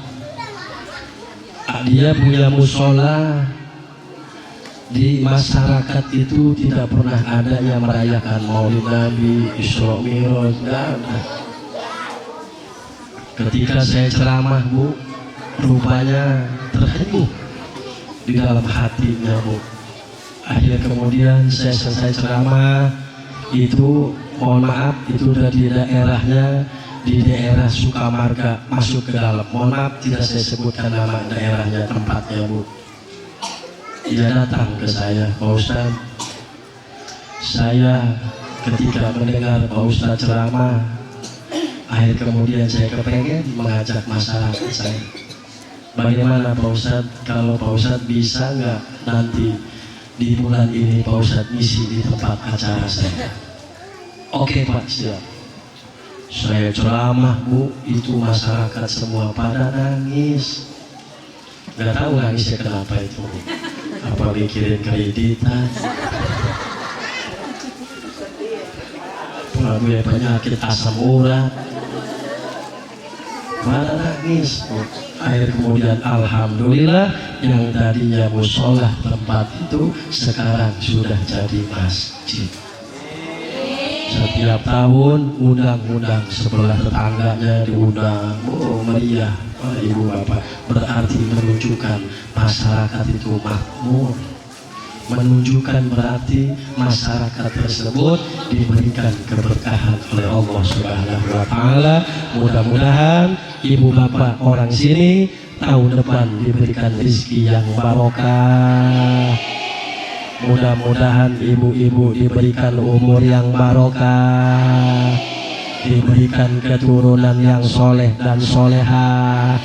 dia punya musola. Di masyarakat itu tidak pernah ada yang merayakan Maulid Nabi, Isra Mi'raj, tidak ada. Ketika saya ceramah Bu, rupanya terhanyut di dalam hatinya Bu. Akhir kemudian saya selesai ceramah itu, mohon maaf, itu udah di daerahnya, di daerah Sukamarga, masuk ke dalam. Mohon maaf tidak saya sebutkan nama daerahnya, tempatnya Bu. Dia datang ke saya, Pak Ustadz, saya ketika mendengar Pak Ustadz ceramah, akhir kemudian saya kepengen mengajak masyarakat saya. Bagaimana Pak Ustadz, kalau Pak Ustadz bisa nggak nanti di bulan ini Pak Ustadz ngisi di tempat acara saya? Oke Pak, siap. Saya ceramah Bu, itu masyarakat semua pada nangis. Gak tahu nangisnya kenapa itu Bu. Apa mikirin kreditan, punya penyakit asam urat, pada nangis. Akhir kemudian alhamdulillah yang tadinya musola tempat itu sekarang sudah jadi masjid. Setiap tahun undang-undang sebelah tetangganya diundang, meriah Pak Ibu Bapak. Berarti menunjukkan masyarakat itu makmur, menunjukkan berarti masyarakat tersebut diberikan keberkahan oleh Allah Subhanahu wa Ta'ala. Mudah-mudahan Ibu Bapak orang sini tahun depan diberikan rezeki yang barokah. Mudah-mudahan ibu-ibu diberikan umur yang barokah, diberikan keturunan yang soleh dan soleha,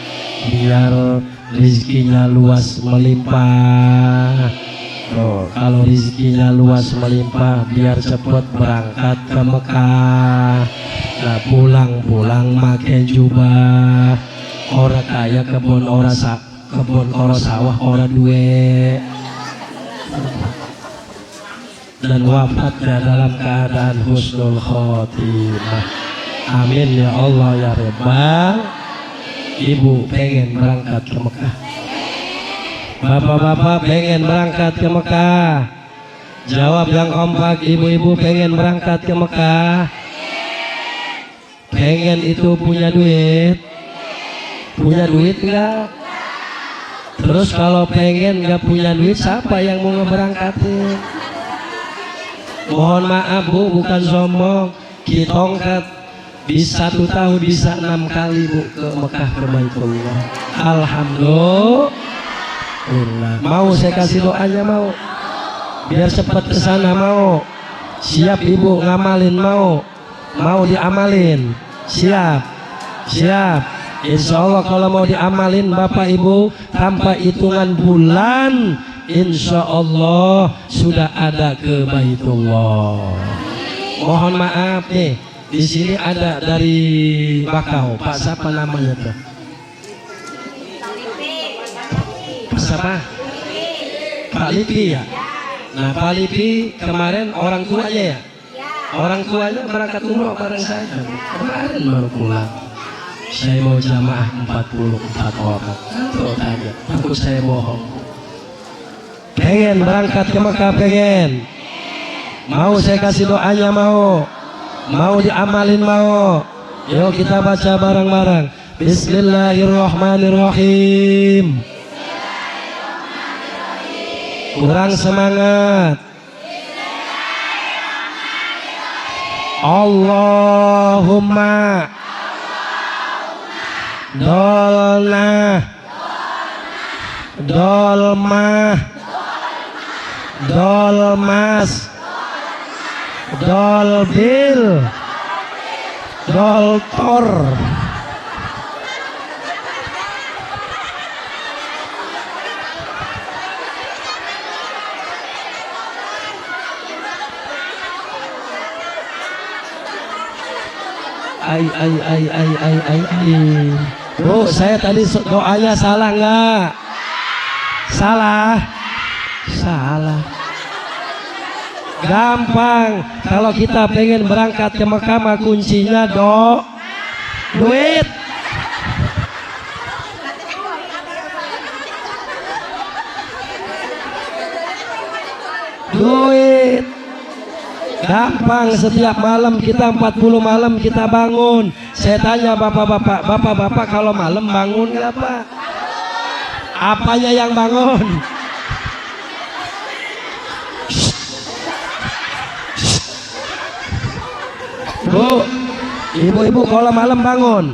biar rezekinya luas melimpah. Kalau rezekinya luas melimpah, biar cepat berangkat ke Mekah. Nah, pulang-pulang make jubah. Orang kaya kebun orang sawah orang duwe, dan wafatnya dalam keadaan husnul khotimah. Amin ya Allah ya Rabbal. Ibu pengen berangkat ke Mekah? Bapak-bapak pengen berangkat ke Mekah? Jawab yang kompak. Ibu-ibu pengen berangkat ke Mekah? Pengen itu punya duit? Punya duit enggak? Terus kalau pengen nggak punya duit, siapa yang mau ngeberangkatin? Mohon maaf Bu, bukan sombong. Kitongkat di 1 tahun bisa 6 kali Bu ke Mekah, ke Baitullah. Alhamdulillah. Mau saya kasih doanya? Mau? Biar cepat ke sana, mau? Siap Ibu ngamalin? Mau diamalin? Siap. Insya Allah kalau mau diamalin Bapak Ibu tanpa hitungan bulan, insya Allah sudah ada ke Baitullah. Mohon maaf nih, di sini ada dari Bakau, Pak siapa namanya tuh? siapa? Pak Lipi ya. Nah Pak Lipi kemarin orang tuanya ya. Orang tuanya berangkat umroh bareng saya. Kemarin baru pulang. Saya mau jamaah 44 orang. Tuh tanya, takut saya bohong. Pengen berangkat ke Mekah, pengen. Mau saya kasih doanya, mau. Mau diamalin, mau. Yuk kita baca bareng-bareng. Bismillahirrahmanirrahim. Kurang semangat. Allahumma dolna dolmah dolmas dolbil doltor. Ai. Bu, saya tadi doanya salah nggak? Salah. Gampang. Kalau kita pengen berangkat ke Mekah mah kuncinya duit. Duit. Gampang, setiap malam kita 40 malam kita bangun. Saya tanya bapak-bapak kalau malam bangun nggak Pak? Apanya yang bangun? Bu, ibu-ibu kalau malam bangun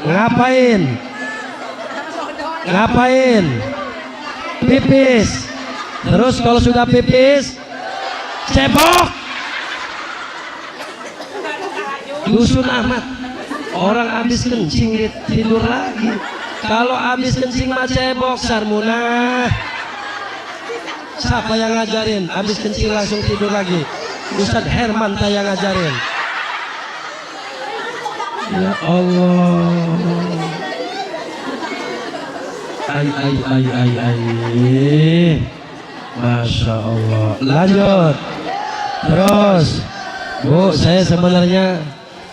ngapain? Pipis. Terus kalau sudah pipis cebok. Dusun amat, orang habis kencing tidur lagi. Kalau habis kencing mah cebok sarmuna. Siapa yang ngajarin? Habis kencing langsung tidur lagi. Ustadz Herman yang ngajarin. Ya Allah. Ai. Masya Allah. Lanjut. Terus, Bu,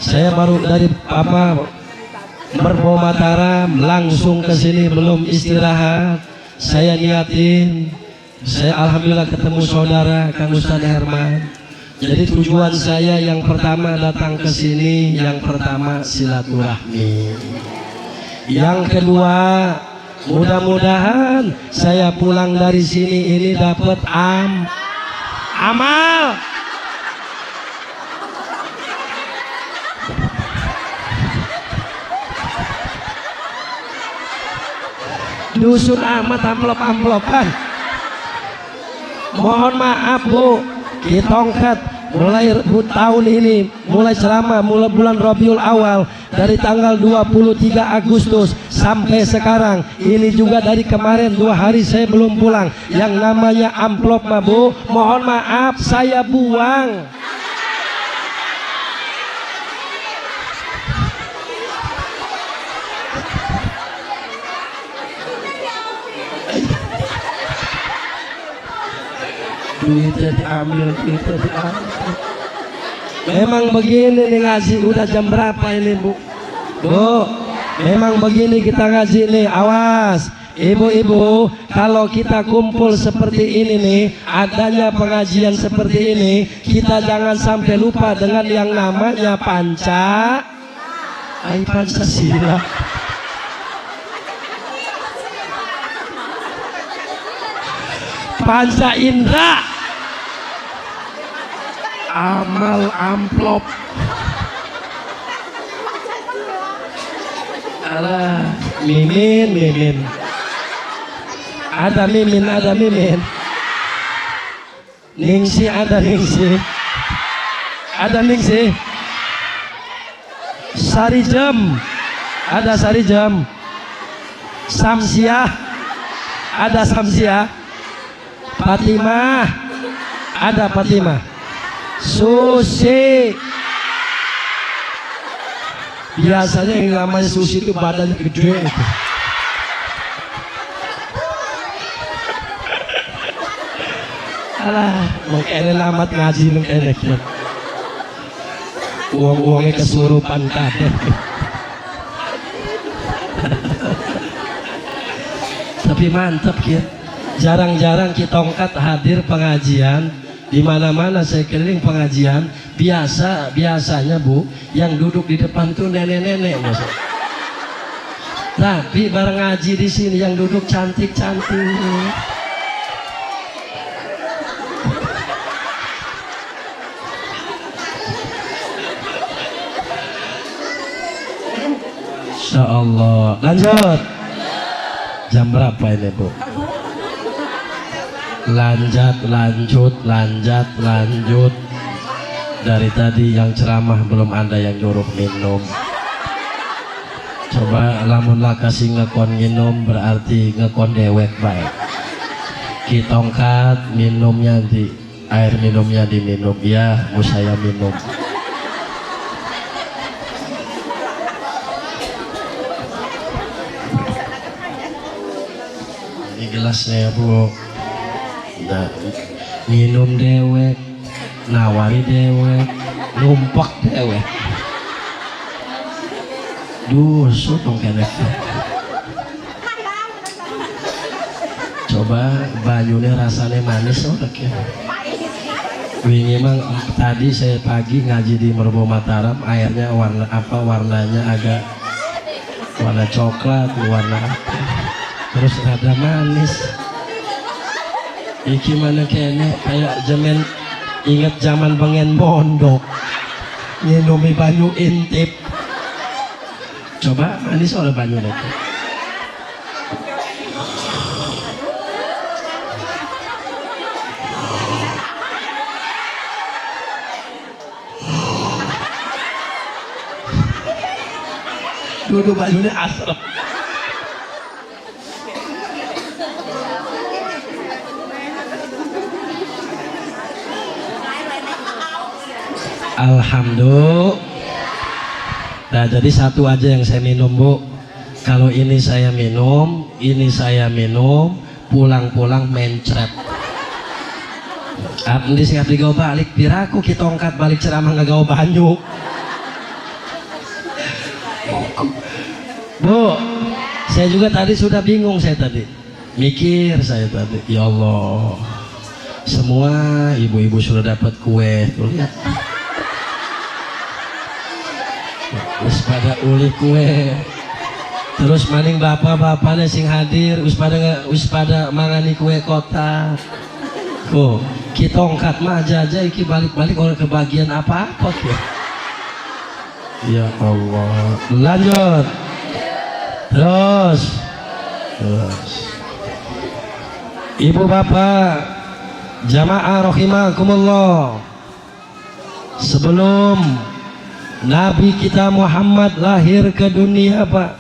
saya baru dari Merbo Mataram langsung ke sini belum istirahat. Saya niatin, saya alhamdulillah ketemu saudara Kang Ustadz Herman. Jadi tujuan saya yang pertama datang ke sini, yang pertama silaturahmi. Yang kedua, mudah-mudahan saya pulang dari sini ini dapat amal. Dusun amat amplop-amplopan. Mohon maaf Bu, ditongkat mulai tahun ini, mulai ceramah, mulai bulan Rabiul Awal dari tanggal 23 Agustus sampai sekarang. Ini juga dari kemarin 2 hari saya belum pulang. Yang namanya amplop mah Bu, mohon maaf saya buang. Duitnya diambil. Memang begini nih ngaji. Udah jam berapa ini Bu? Bu, memang begini kita ngaji nih. Awas ibu-ibu, kalau kita kumpul seperti ini nih, adanya pengajian seperti ini, kita jangan sampai lupa dengan yang namanya Pancasila. Panca Indra. Amal amplop. Alah, mimin. Ada mimin. Ningsi. Sarijam. Ada Sarijam. Samsiah. Ada Samsiah. Fatimah. Ada Fatimah. Susi. Biasanya yang namanya Susi itu badannya gede itu. Alah, mengkene amat ngaji nang kene. Uang-uangnya kesurupan kabeh. Tapi mantap ya. Jarang-jarang kita tongkat hadir pengajian. Di mana-mana saya keliling pengajian, biasanya Bu, yang duduk di depan itu nenek-nenek Mas. Tapi bareng ngaji di sini yang duduk cantik-cantik. Insya Allah. Lanjut. Jam berapa ini Bu? Lanjut. Dari tadi yang ceramah belum ada yang nyuruh minum. Coba lamun lah kasih ngekon minum berarti ngekon dewek baik. Kitongkat minumnya di air minumnya diminum ya, mau saya minum. Ini gelasnya ya Bu. Nah, minum dewek, nawari dewek, numpak dewek. Duh, sotong kene. Coba banyunya rasanya manis oh ya. Wingi emang tadi saya pagi ngaji di Merbo Mataram, airnya warna apa, warnanya agak warna coklat, warna apa, terus rada manis. Iki mana kene kayak jemen inget zaman pengen pondok nginumi banyu intip. Coba manis oleh banyu itu. Duduk banyunya asrep. Alhamdulillah. Nah, jadi satu aja yang saya minum Bu. Kalau ini saya minum, pulang-pulang mencret. Abdi siap digawa balik, biraku kita ongkat balik ceramah ngagawa banyu. Bu, saya juga tadi sudah bingung mikir saya tadi, ya Allah, semua ibu-ibu sudah dapat kue, tuh lihat. Terus pada uli kue, terus maning bapak-bapaknya sing hadir, us pada mangani kue kotak. Oh, kita ongkat mah aja iki balik-balik oleh kebagian apa-apa ya. Ya Allah, lanjut. Terus. Ibu bapak, jamaah rahimakumullah. Sebelum Nabi kita Muhammad lahir ke dunia Pak,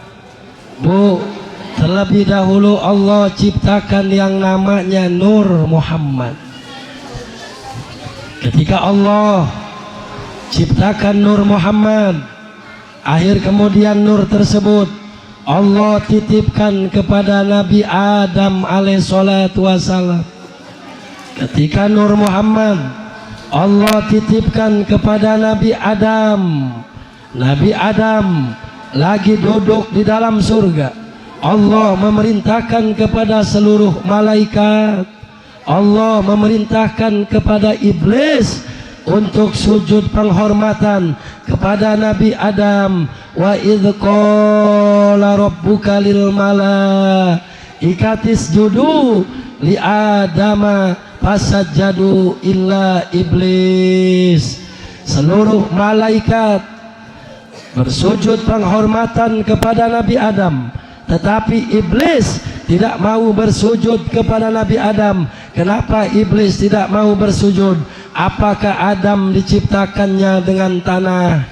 Bu, terlebih dahulu Allah ciptakan yang namanya Nur Muhammad. Ketika Allah ciptakan Nur Muhammad, akhir kemudian Nur tersebut Allah titipkan kepada Nabi Adam alaihissalatu wassalam. Ketika Nur Muhammad Allah titipkan kepada Nabi Adam, Nabi Adam lagi duduk di dalam surga. Allah memerintahkan kepada seluruh malaikat, Allah memerintahkan kepada iblis untuk sujud penghormatan kepada Nabi Adam. Wa idz qala rabbuka lil malaikati isjudu li adama fasajjadu illa iblis. Seluruh malaikat bersujud penghormatan kepada Nabi Adam, tetapi iblis tidak mau bersujud kepada Nabi Adam. Kenapa iblis tidak mau bersujud? Apakah Adam diciptakannya dengan tanah?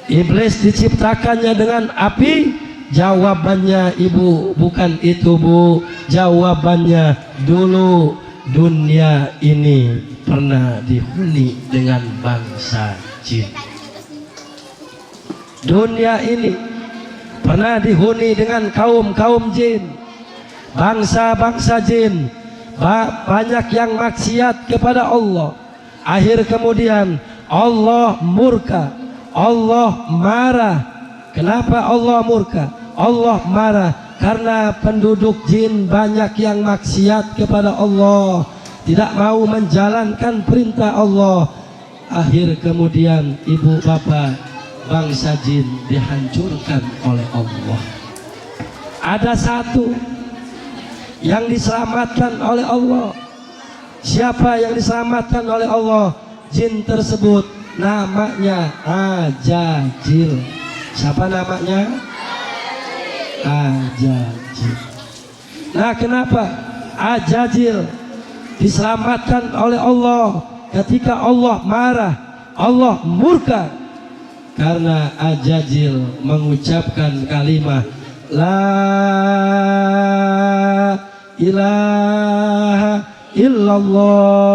Iblis diciptakannya dengan api? Jawabannya Ibu, bukan itu Bu. Jawabannya dulu dunia ini pernah dihuni dengan bangsa jin. Dunia ini pernah dihuni dengan kaum-kaum jin, bangsa-bangsa jin. banyak yang maksiat kepada Allah. Akhir kemudian Allah murka, Allah marah. Kenapa Allah murka? Allah marah karena penduduk jin banyak yang maksiat kepada Allah, tidak mau menjalankan perintah Allah. Akhir kemudian ibu bapak bangsa jin dihancurkan oleh Allah. Ada satu yang diselamatkan oleh Allah. Siapa yang diselamatkan oleh Allah? Jin tersebut namanya Ajajil. Siapa namanya? Ajajil. Nah, kenapa Ajajil diselamatkan oleh Allah ketika Allah marah, Allah murka? Karena Ajajil mengucapkan kalimat La ilaha illallah.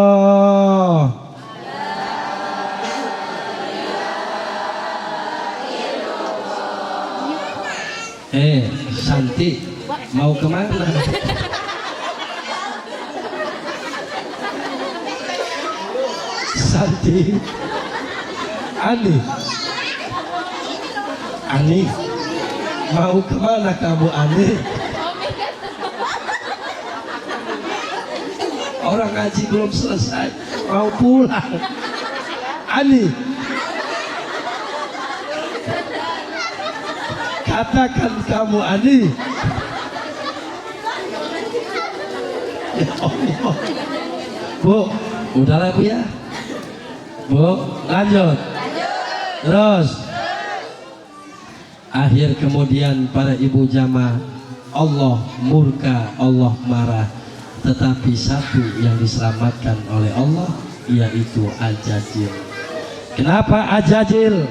Santi mau kemana? Santi, Ani, mau kemana kamu Ani? Orang ngaji belum selesai, mau pulang. Ani, katakan kamu Ani. Ya Allah. Bu, udahlah Bu ya. Bu, lanjut. Terus. Akhir kemudian para ibu jamaah, Allah murka, Allah marah. Tetapi satu yang diselamatkan oleh Allah, yaitu Ajajil. Kenapa Ajajil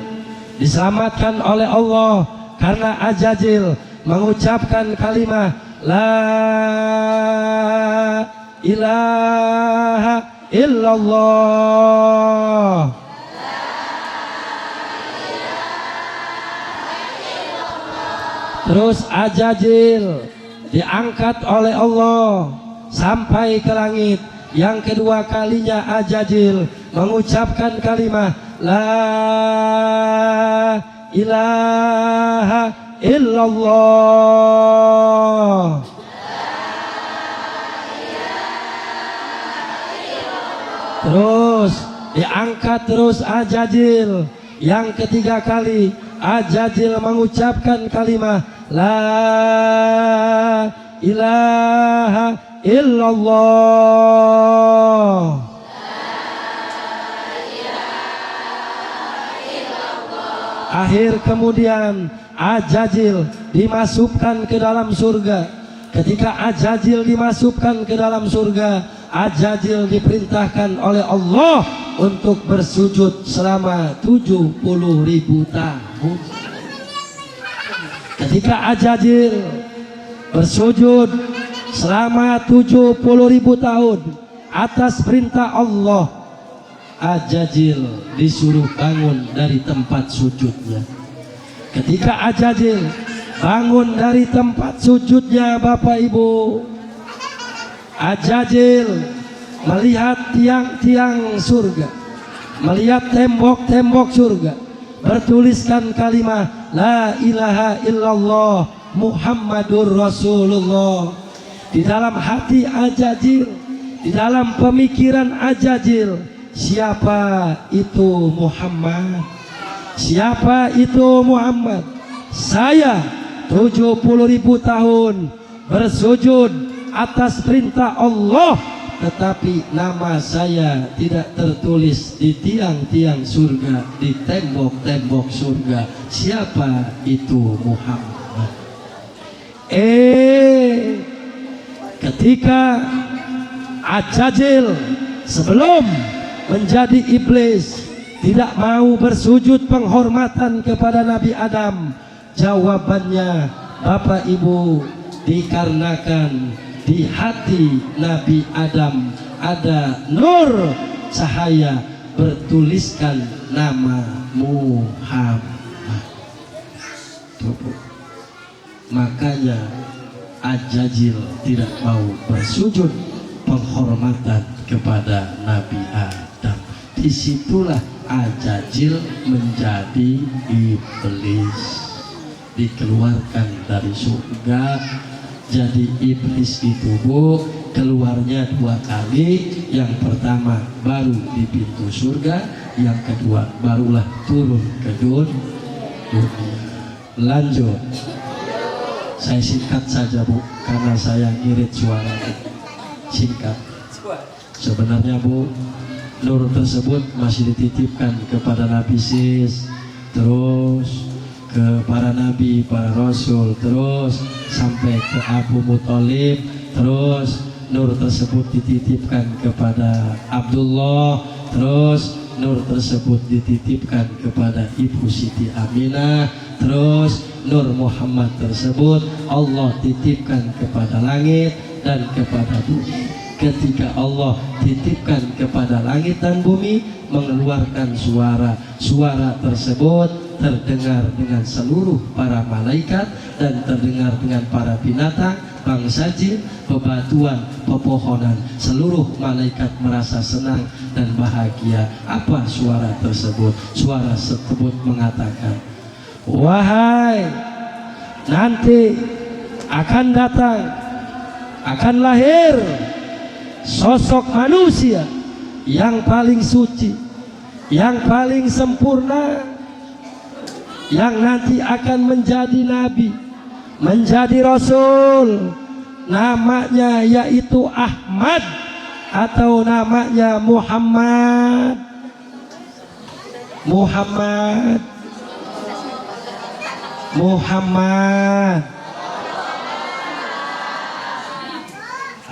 diselamatkan oleh Allah? Karena Ajajil mengucapkan kalimat La ilaha illallah. Terus Ajajil diangkat oleh Allah sampai ke langit. Yang kedua kalinya Ajajil mengucapkan kalimat La ilaha illallah. Terus diangkat terus Ajajil. Yang ketiga kali Ajajil mengucapkan kalimat La ilaha illallah. Akhir kemudian Ajajil dimasukkan ke dalam surga. Ketika Ajajil dimasukkan ke dalam surga, Ajajil diperintahkan oleh Allah untuk bersujud selama 70.000 tahun. Ketika Ajajil bersujud selama 70.000 tahun atas perintah Allah, Ajajil disuruh bangun dari tempat sujudnya. Ketika Ajajil bangun dari tempat sujudnya, Bapak Ibu, Ajajil melihat tiang-tiang surga, melihat tembok-tembok surga, bertuliskan kalimat La ilaha illallah Muhammadur Rasulullah. Di dalam hati Ajajil, di dalam pemikiran Ajajil, siapa itu Muhammad? Siapa itu Muhammad? Saya 70.000 tahun bersujud atas perintah Allah, tetapi nama saya tidak tertulis di tiang-tiang surga, di tembok-tembok surga. Siapa itu Muhammad? Ketika Ajajil sebelum menjadi iblis tidak mau bersujud penghormatan kepada Nabi Adam, jawabannya Bapak Ibu, dikarenakan di hati Nabi Adam ada nur cahaya bertuliskan nama Muhammad. Makanya Ajajil tidak mau bersujud penghormatan kepada Nabi Adam. Disitulah Ajajil menjadi iblis, dikeluarkan dari surga. Jadi iblis itu Bu keluarnya 2 kali. Yang pertama baru di pintu surga, yang kedua barulah turun ke dunia. Lanjut, saya singkat saja Bu karena saya ngirit suara. Singkat. Sebenarnya Bu, nur tersebut masih dititipkan kepada Nabi Sis, terus ke para nabi, para rasul, terus sampai ke Abu Muthalib, terus nur tersebut dititipkan kepada Abdullah, terus nur tersebut dititipkan kepada Ibu Siti Aminah, terus nur Muhammad tersebut Allah titipkan kepada langit dan kepada bumi. Ketika Allah titipkan kepada langit dan bumi, mengeluarkan suara tersebut terdengar dengan seluruh para malaikat dan terdengar dengan para binatang, bangsa jin, bebatuan, pepohonan. Seluruh malaikat merasa senang dan bahagia. Apa suara tersebut? Suara tersebut mengatakan, wahai, nanti akan datang, akan lahir sosok manusia yang paling suci, yang paling sempurna, yang nanti akan menjadi nabi, menjadi rasul. Namanya yaitu Ahmad atau namanya Muhammad.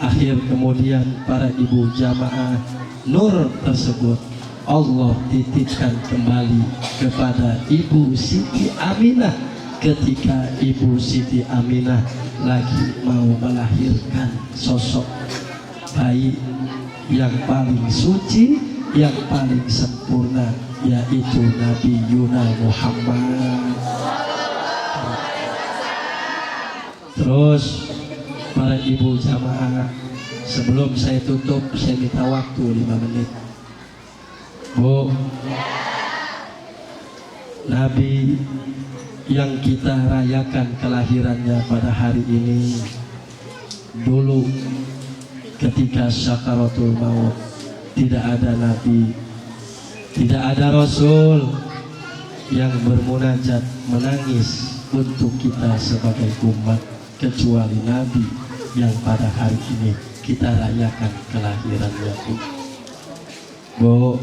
Akhir kemudian para ibu jamaah, nur tersebut Allah titipkan kembali kepada Ibu Siti Aminah ketika Ibu Siti Aminah lagi mau melahirkan sosok bayi yang paling suci, yang paling sempurna, yaitu Nabi Yuna Muhammad. Terus para ibu jamaah, sebelum saya tutup, saya minta waktu 5 menit. Bu, Nabi yang kita rayakan kelahirannya pada hari ini, dulu ketika sakaratul maut tidak ada Nabi, tidak ada Rasul yang bermunajat menangis untuk kita sebagai umat, kecuali Nabi yang pada hari ini kita rayakan kelahirannya. Bu,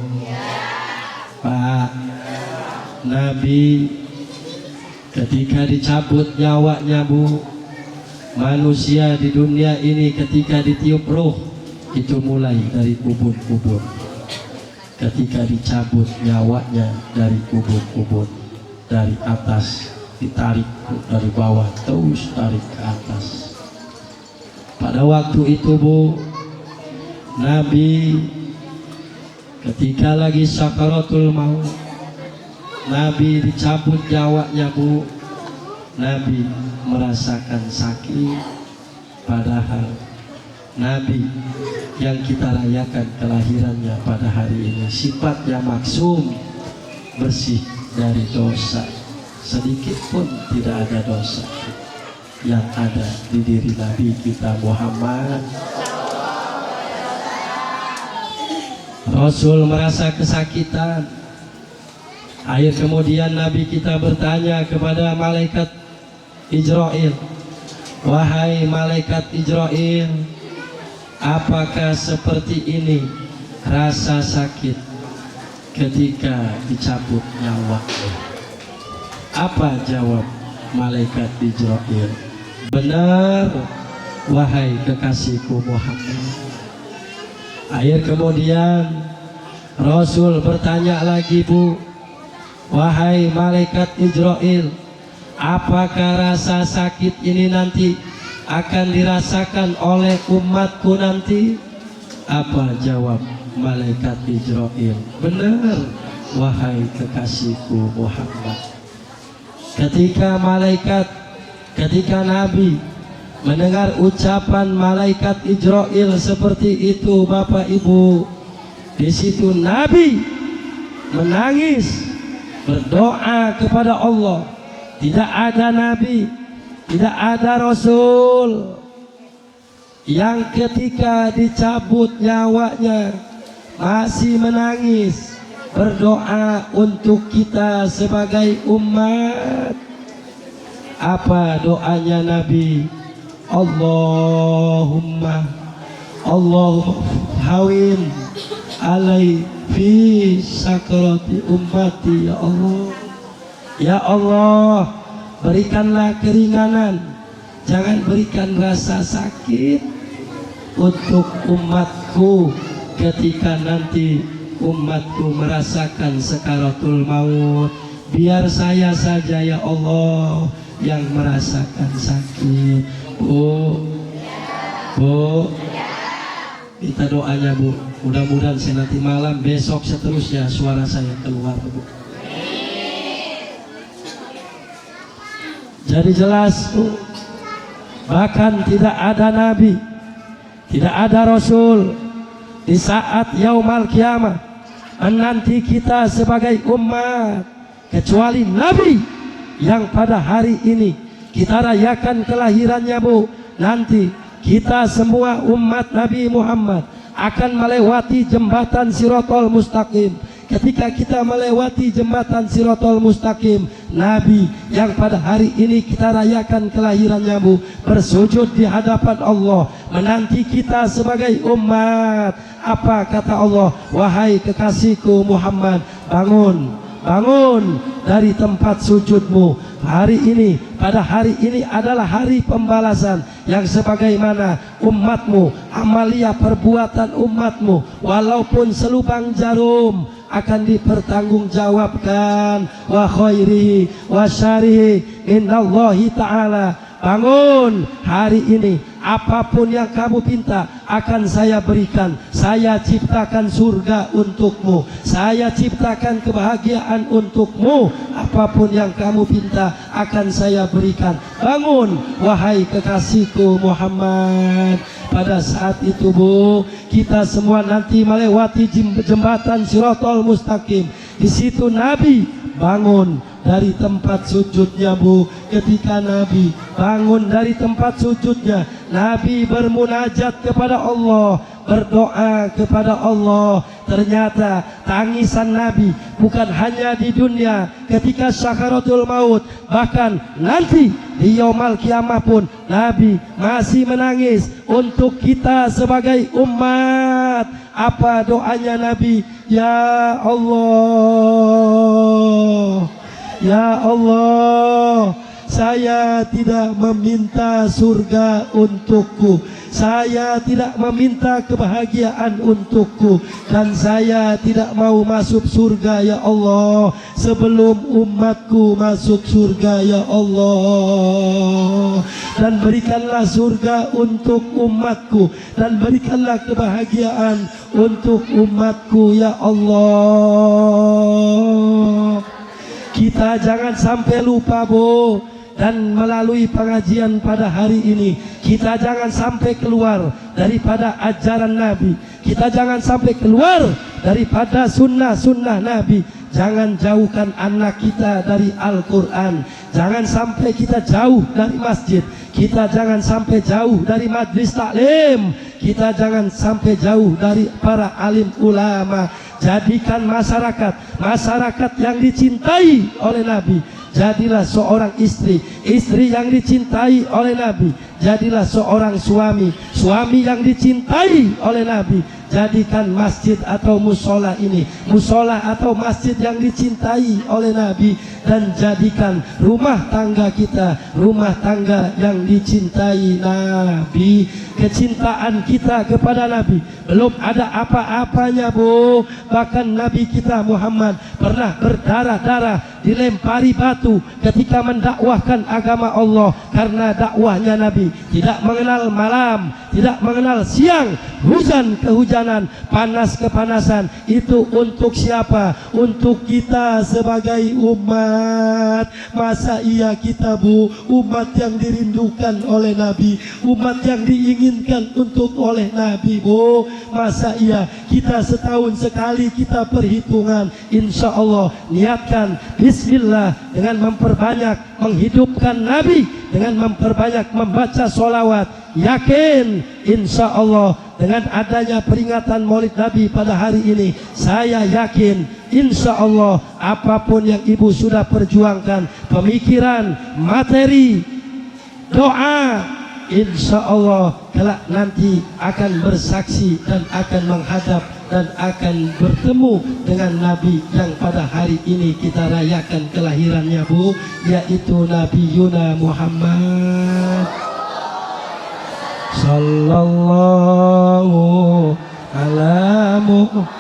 Pak, Nabi ketika dicabut nyawanya Bu, manusia di dunia ini ketika ditiup ruh itu mulai dari ubun-ubun. Ketika dicabut nyawanya dari ubun-ubun, dari atas ditarik dari bawah terus tarik ke atas. Pada waktu itu Bu, Nabi ketika lagi sakaratul maut, Nabi dicabut nyawanya Bu, Nabi merasakan sakit. Padahal Nabi yang kita rayakan kelahirannya pada hari ini sifatnya maksum, bersih dari dosa, sedikit pun tidak ada dosa yang ada di diri Nabi kita Muhammad. Rasul merasa kesakitan. Akhir kemudian Nabi kita bertanya kepada malaikat Ijrail, wahai malaikat Ijrail, apakah seperti ini rasa sakit ketika dicabut nyawanya? Apa jawab malaikat Ijrail? Benar, wahai kekasihku Muhammad. Akhir kemudian Rasul bertanya lagi, Bu, wahai malaikat Ijrail, apakah rasa sakit ini nanti akan dirasakan oleh umatku nanti? Apa jawab malaikat Ijrail? Benar, wahai kekasihku Muhammad. Ketika Nabi mendengar ucapan malaikat Israil seperti itu Bapak Ibu. Di situ Nabi menangis, berdoa kepada Allah. Tidak ada Nabi, tidak ada Rasul yang ketika dicabut nyawanya masih menangis, berdoa untuk kita sebagai umat. Apa doanya Nabi? Allahumma hawin alai fi sakrati ummati. Ya Allah, ya Allah, berikanlah keringanan, jangan berikan rasa sakit untuk umatku ketika nanti umatku merasakan sakaratul maut. Biar saya saja ya Allah yang merasakan sakit. Bu, minta doanya Bu. Mudah-mudahan saya nanti malam, besok seterusnya suara saya keluar Bu. Jadi jelas Bu, bahkan tidak ada Nabi, tidak ada Rasul di saat yaumal kiamah menanti kita sebagai umat, kecuali Nabi yang pada hari ini kita rayakan kelahirannya Bu. Nanti kita semua umat Nabi Muhammad akan melewati jembatan Shirathul Mustaqim. Ketika kita melewati jembatan Shirathul Mustaqim, Nabi yang pada hari ini kita rayakan kelahirannya Bu, bersujud di hadapan Allah menanti kita sebagai umat. Apa kata Allah? Wahai kekasihku Muhammad, bangun, bangun dari tempat sujudmu. Hari ini, pada hari ini adalah hari pembalasan yang sebagaimana umatmu, amalia perbuatan umatmu, walaupun selubang jarum akan dipertanggungjawabkan. Wa khairihi wa syarihi innallahi ta'ala. Bangun hari ini, apapun yang kamu pinta akan saya berikan. Saya ciptakan surga untukmu, saya ciptakan kebahagiaan untukmu. Apapun yang kamu pinta akan saya berikan. Bangun wahai kekasihku Muhammad. Pada saat itu Bu, kita semua nanti melewati jembatan Shirathul Mustaqim. Di situ Nabi bangun dari tempat sujudnya Bu. Ketika Nabi bangun dari tempat sujudnya, Nabi bermunajat kepada Allah, berdoa kepada Allah. Ternyata tangisan Nabi bukan hanya di dunia ketika sakaratul maut, bahkan nanti di yaumul kiamah pun Nabi masih menangis untuk kita sebagai umat. Apa doanya Nabi? Ya Allah, ya Allah, saya tidak meminta surga untukku, saya tidak meminta kebahagiaan untukku, dan saya tidak mau masuk surga ya Allah sebelum umatku masuk surga ya Allah. Dan berikanlah surga untuk umatku, dan berikanlah kebahagiaan untuk umatku ya Allah. Kita jangan sampai lupa Bu, dan melalui pengajian pada hari ini kita jangan sampai keluar daripada ajaran Nabi, kita jangan sampai keluar daripada sunnah-sunnah Nabi. Jangan jauhkan anak kita dari Al-Quran, jangan sampai kita jauh dari masjid, kita jangan sampai jauh dari majlis taklim, kita jangan sampai jauh dari para alim ulama. Jadikan masyarakat yang dicintai oleh Nabi. Jadilah seorang istri yang dicintai oleh Nabi. Jadilah seorang suami yang dicintai oleh Nabi. Jadikan masjid atau musola ini musola atau masjid yang dicintai oleh Nabi, dan jadikan rumah tangga kita rumah tangga yang dicintai Nabi. Kecintaan kita kepada Nabi belum ada apa-apanya Bu. Bahkan Nabi kita Muhammad pernah berdarah-darah, dilempari batu ketika mendakwahkan agama Allah, karena dakwahnya Nabi tidak mengenal malam, tidak mengenal siang, hujan kehujanan kehujanan, panas kepanasan. Itu untuk siapa? Untuk kita sebagai umat. Masa iya kita Bu, umat yang dirindukan oleh Nabi, umat yang diinginkan untuk oleh Nabi Bu. Masa iya kita setahun sekali kita perhitungan, insya Allah niatkan bismillah dengan memperbanyak menghidupkan Nabi, dengan memperbanyak membaca sholawat. Yakin insya Allah dengan adanya peringatan Maulid Nabi pada hari ini, saya yakin insya Allah apapun yang ibu sudah perjuangkan, pemikiran, materi, doa, insya Allah kelak nanti akan bersaksi dan akan menghadap dan akan bertemu dengan Nabi yang pada hari ini kita rayakan kelahirannya Bu, yaitu Nabi Yuna Muhammad sallallahu ala Muhammad.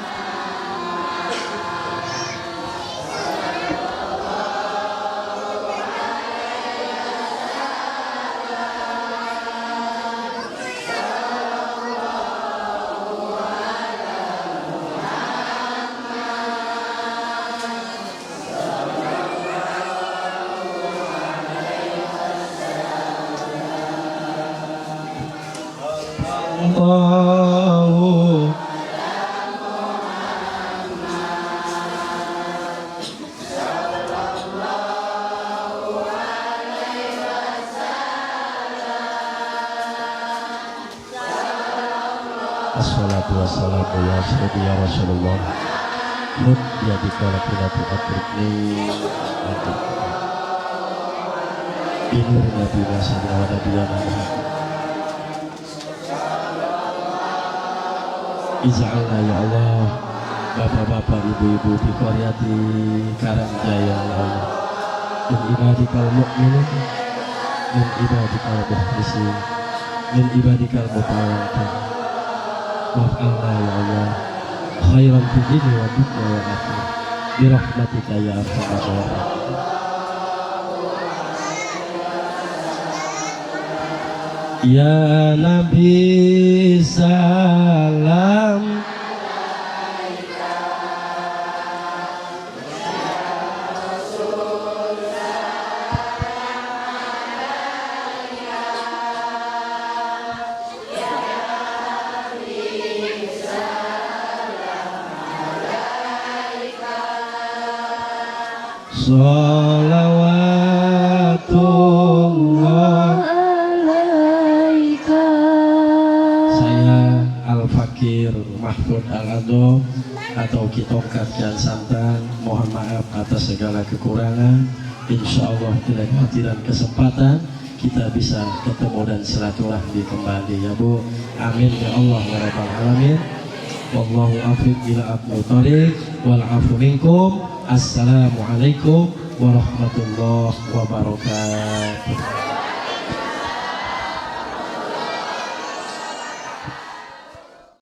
Allahu Assalatu wassalamu ya Sayyidi ya Rasulullah. Mut ya dikala atrikni ini Nabi Nasabah wa Nabi Iza'alna ya Allah, bapak-bapak, ibu-ibu di Koryati Karangjaya ya Allah, min ibadikal mu'minin, min ibadikal mukhlisin, min ibadikal mutawakkin. Waf'alna ya Allah khairan fi dini wa dunya wa akhir birahmatika ya arhamar rahimin. Ya Nabi salam alaika, ya Rasul salam alaika, ya Nabi salam alaika, sholawatullah. Fakir Mahfud Al-Ado atau Kitongkat dan Santan, mohon maaf atas segala kekurangan. Insya Allah tidak dan kesempatan kita bisa ketemu dan silaturahmi kembali ya Bu. Amin ya Allah ya Rabbal Alamin. Wallahu afiq ila aqwal thariq wal afu minkum. Assalamualaikum warahmatullahi wabarakatuh.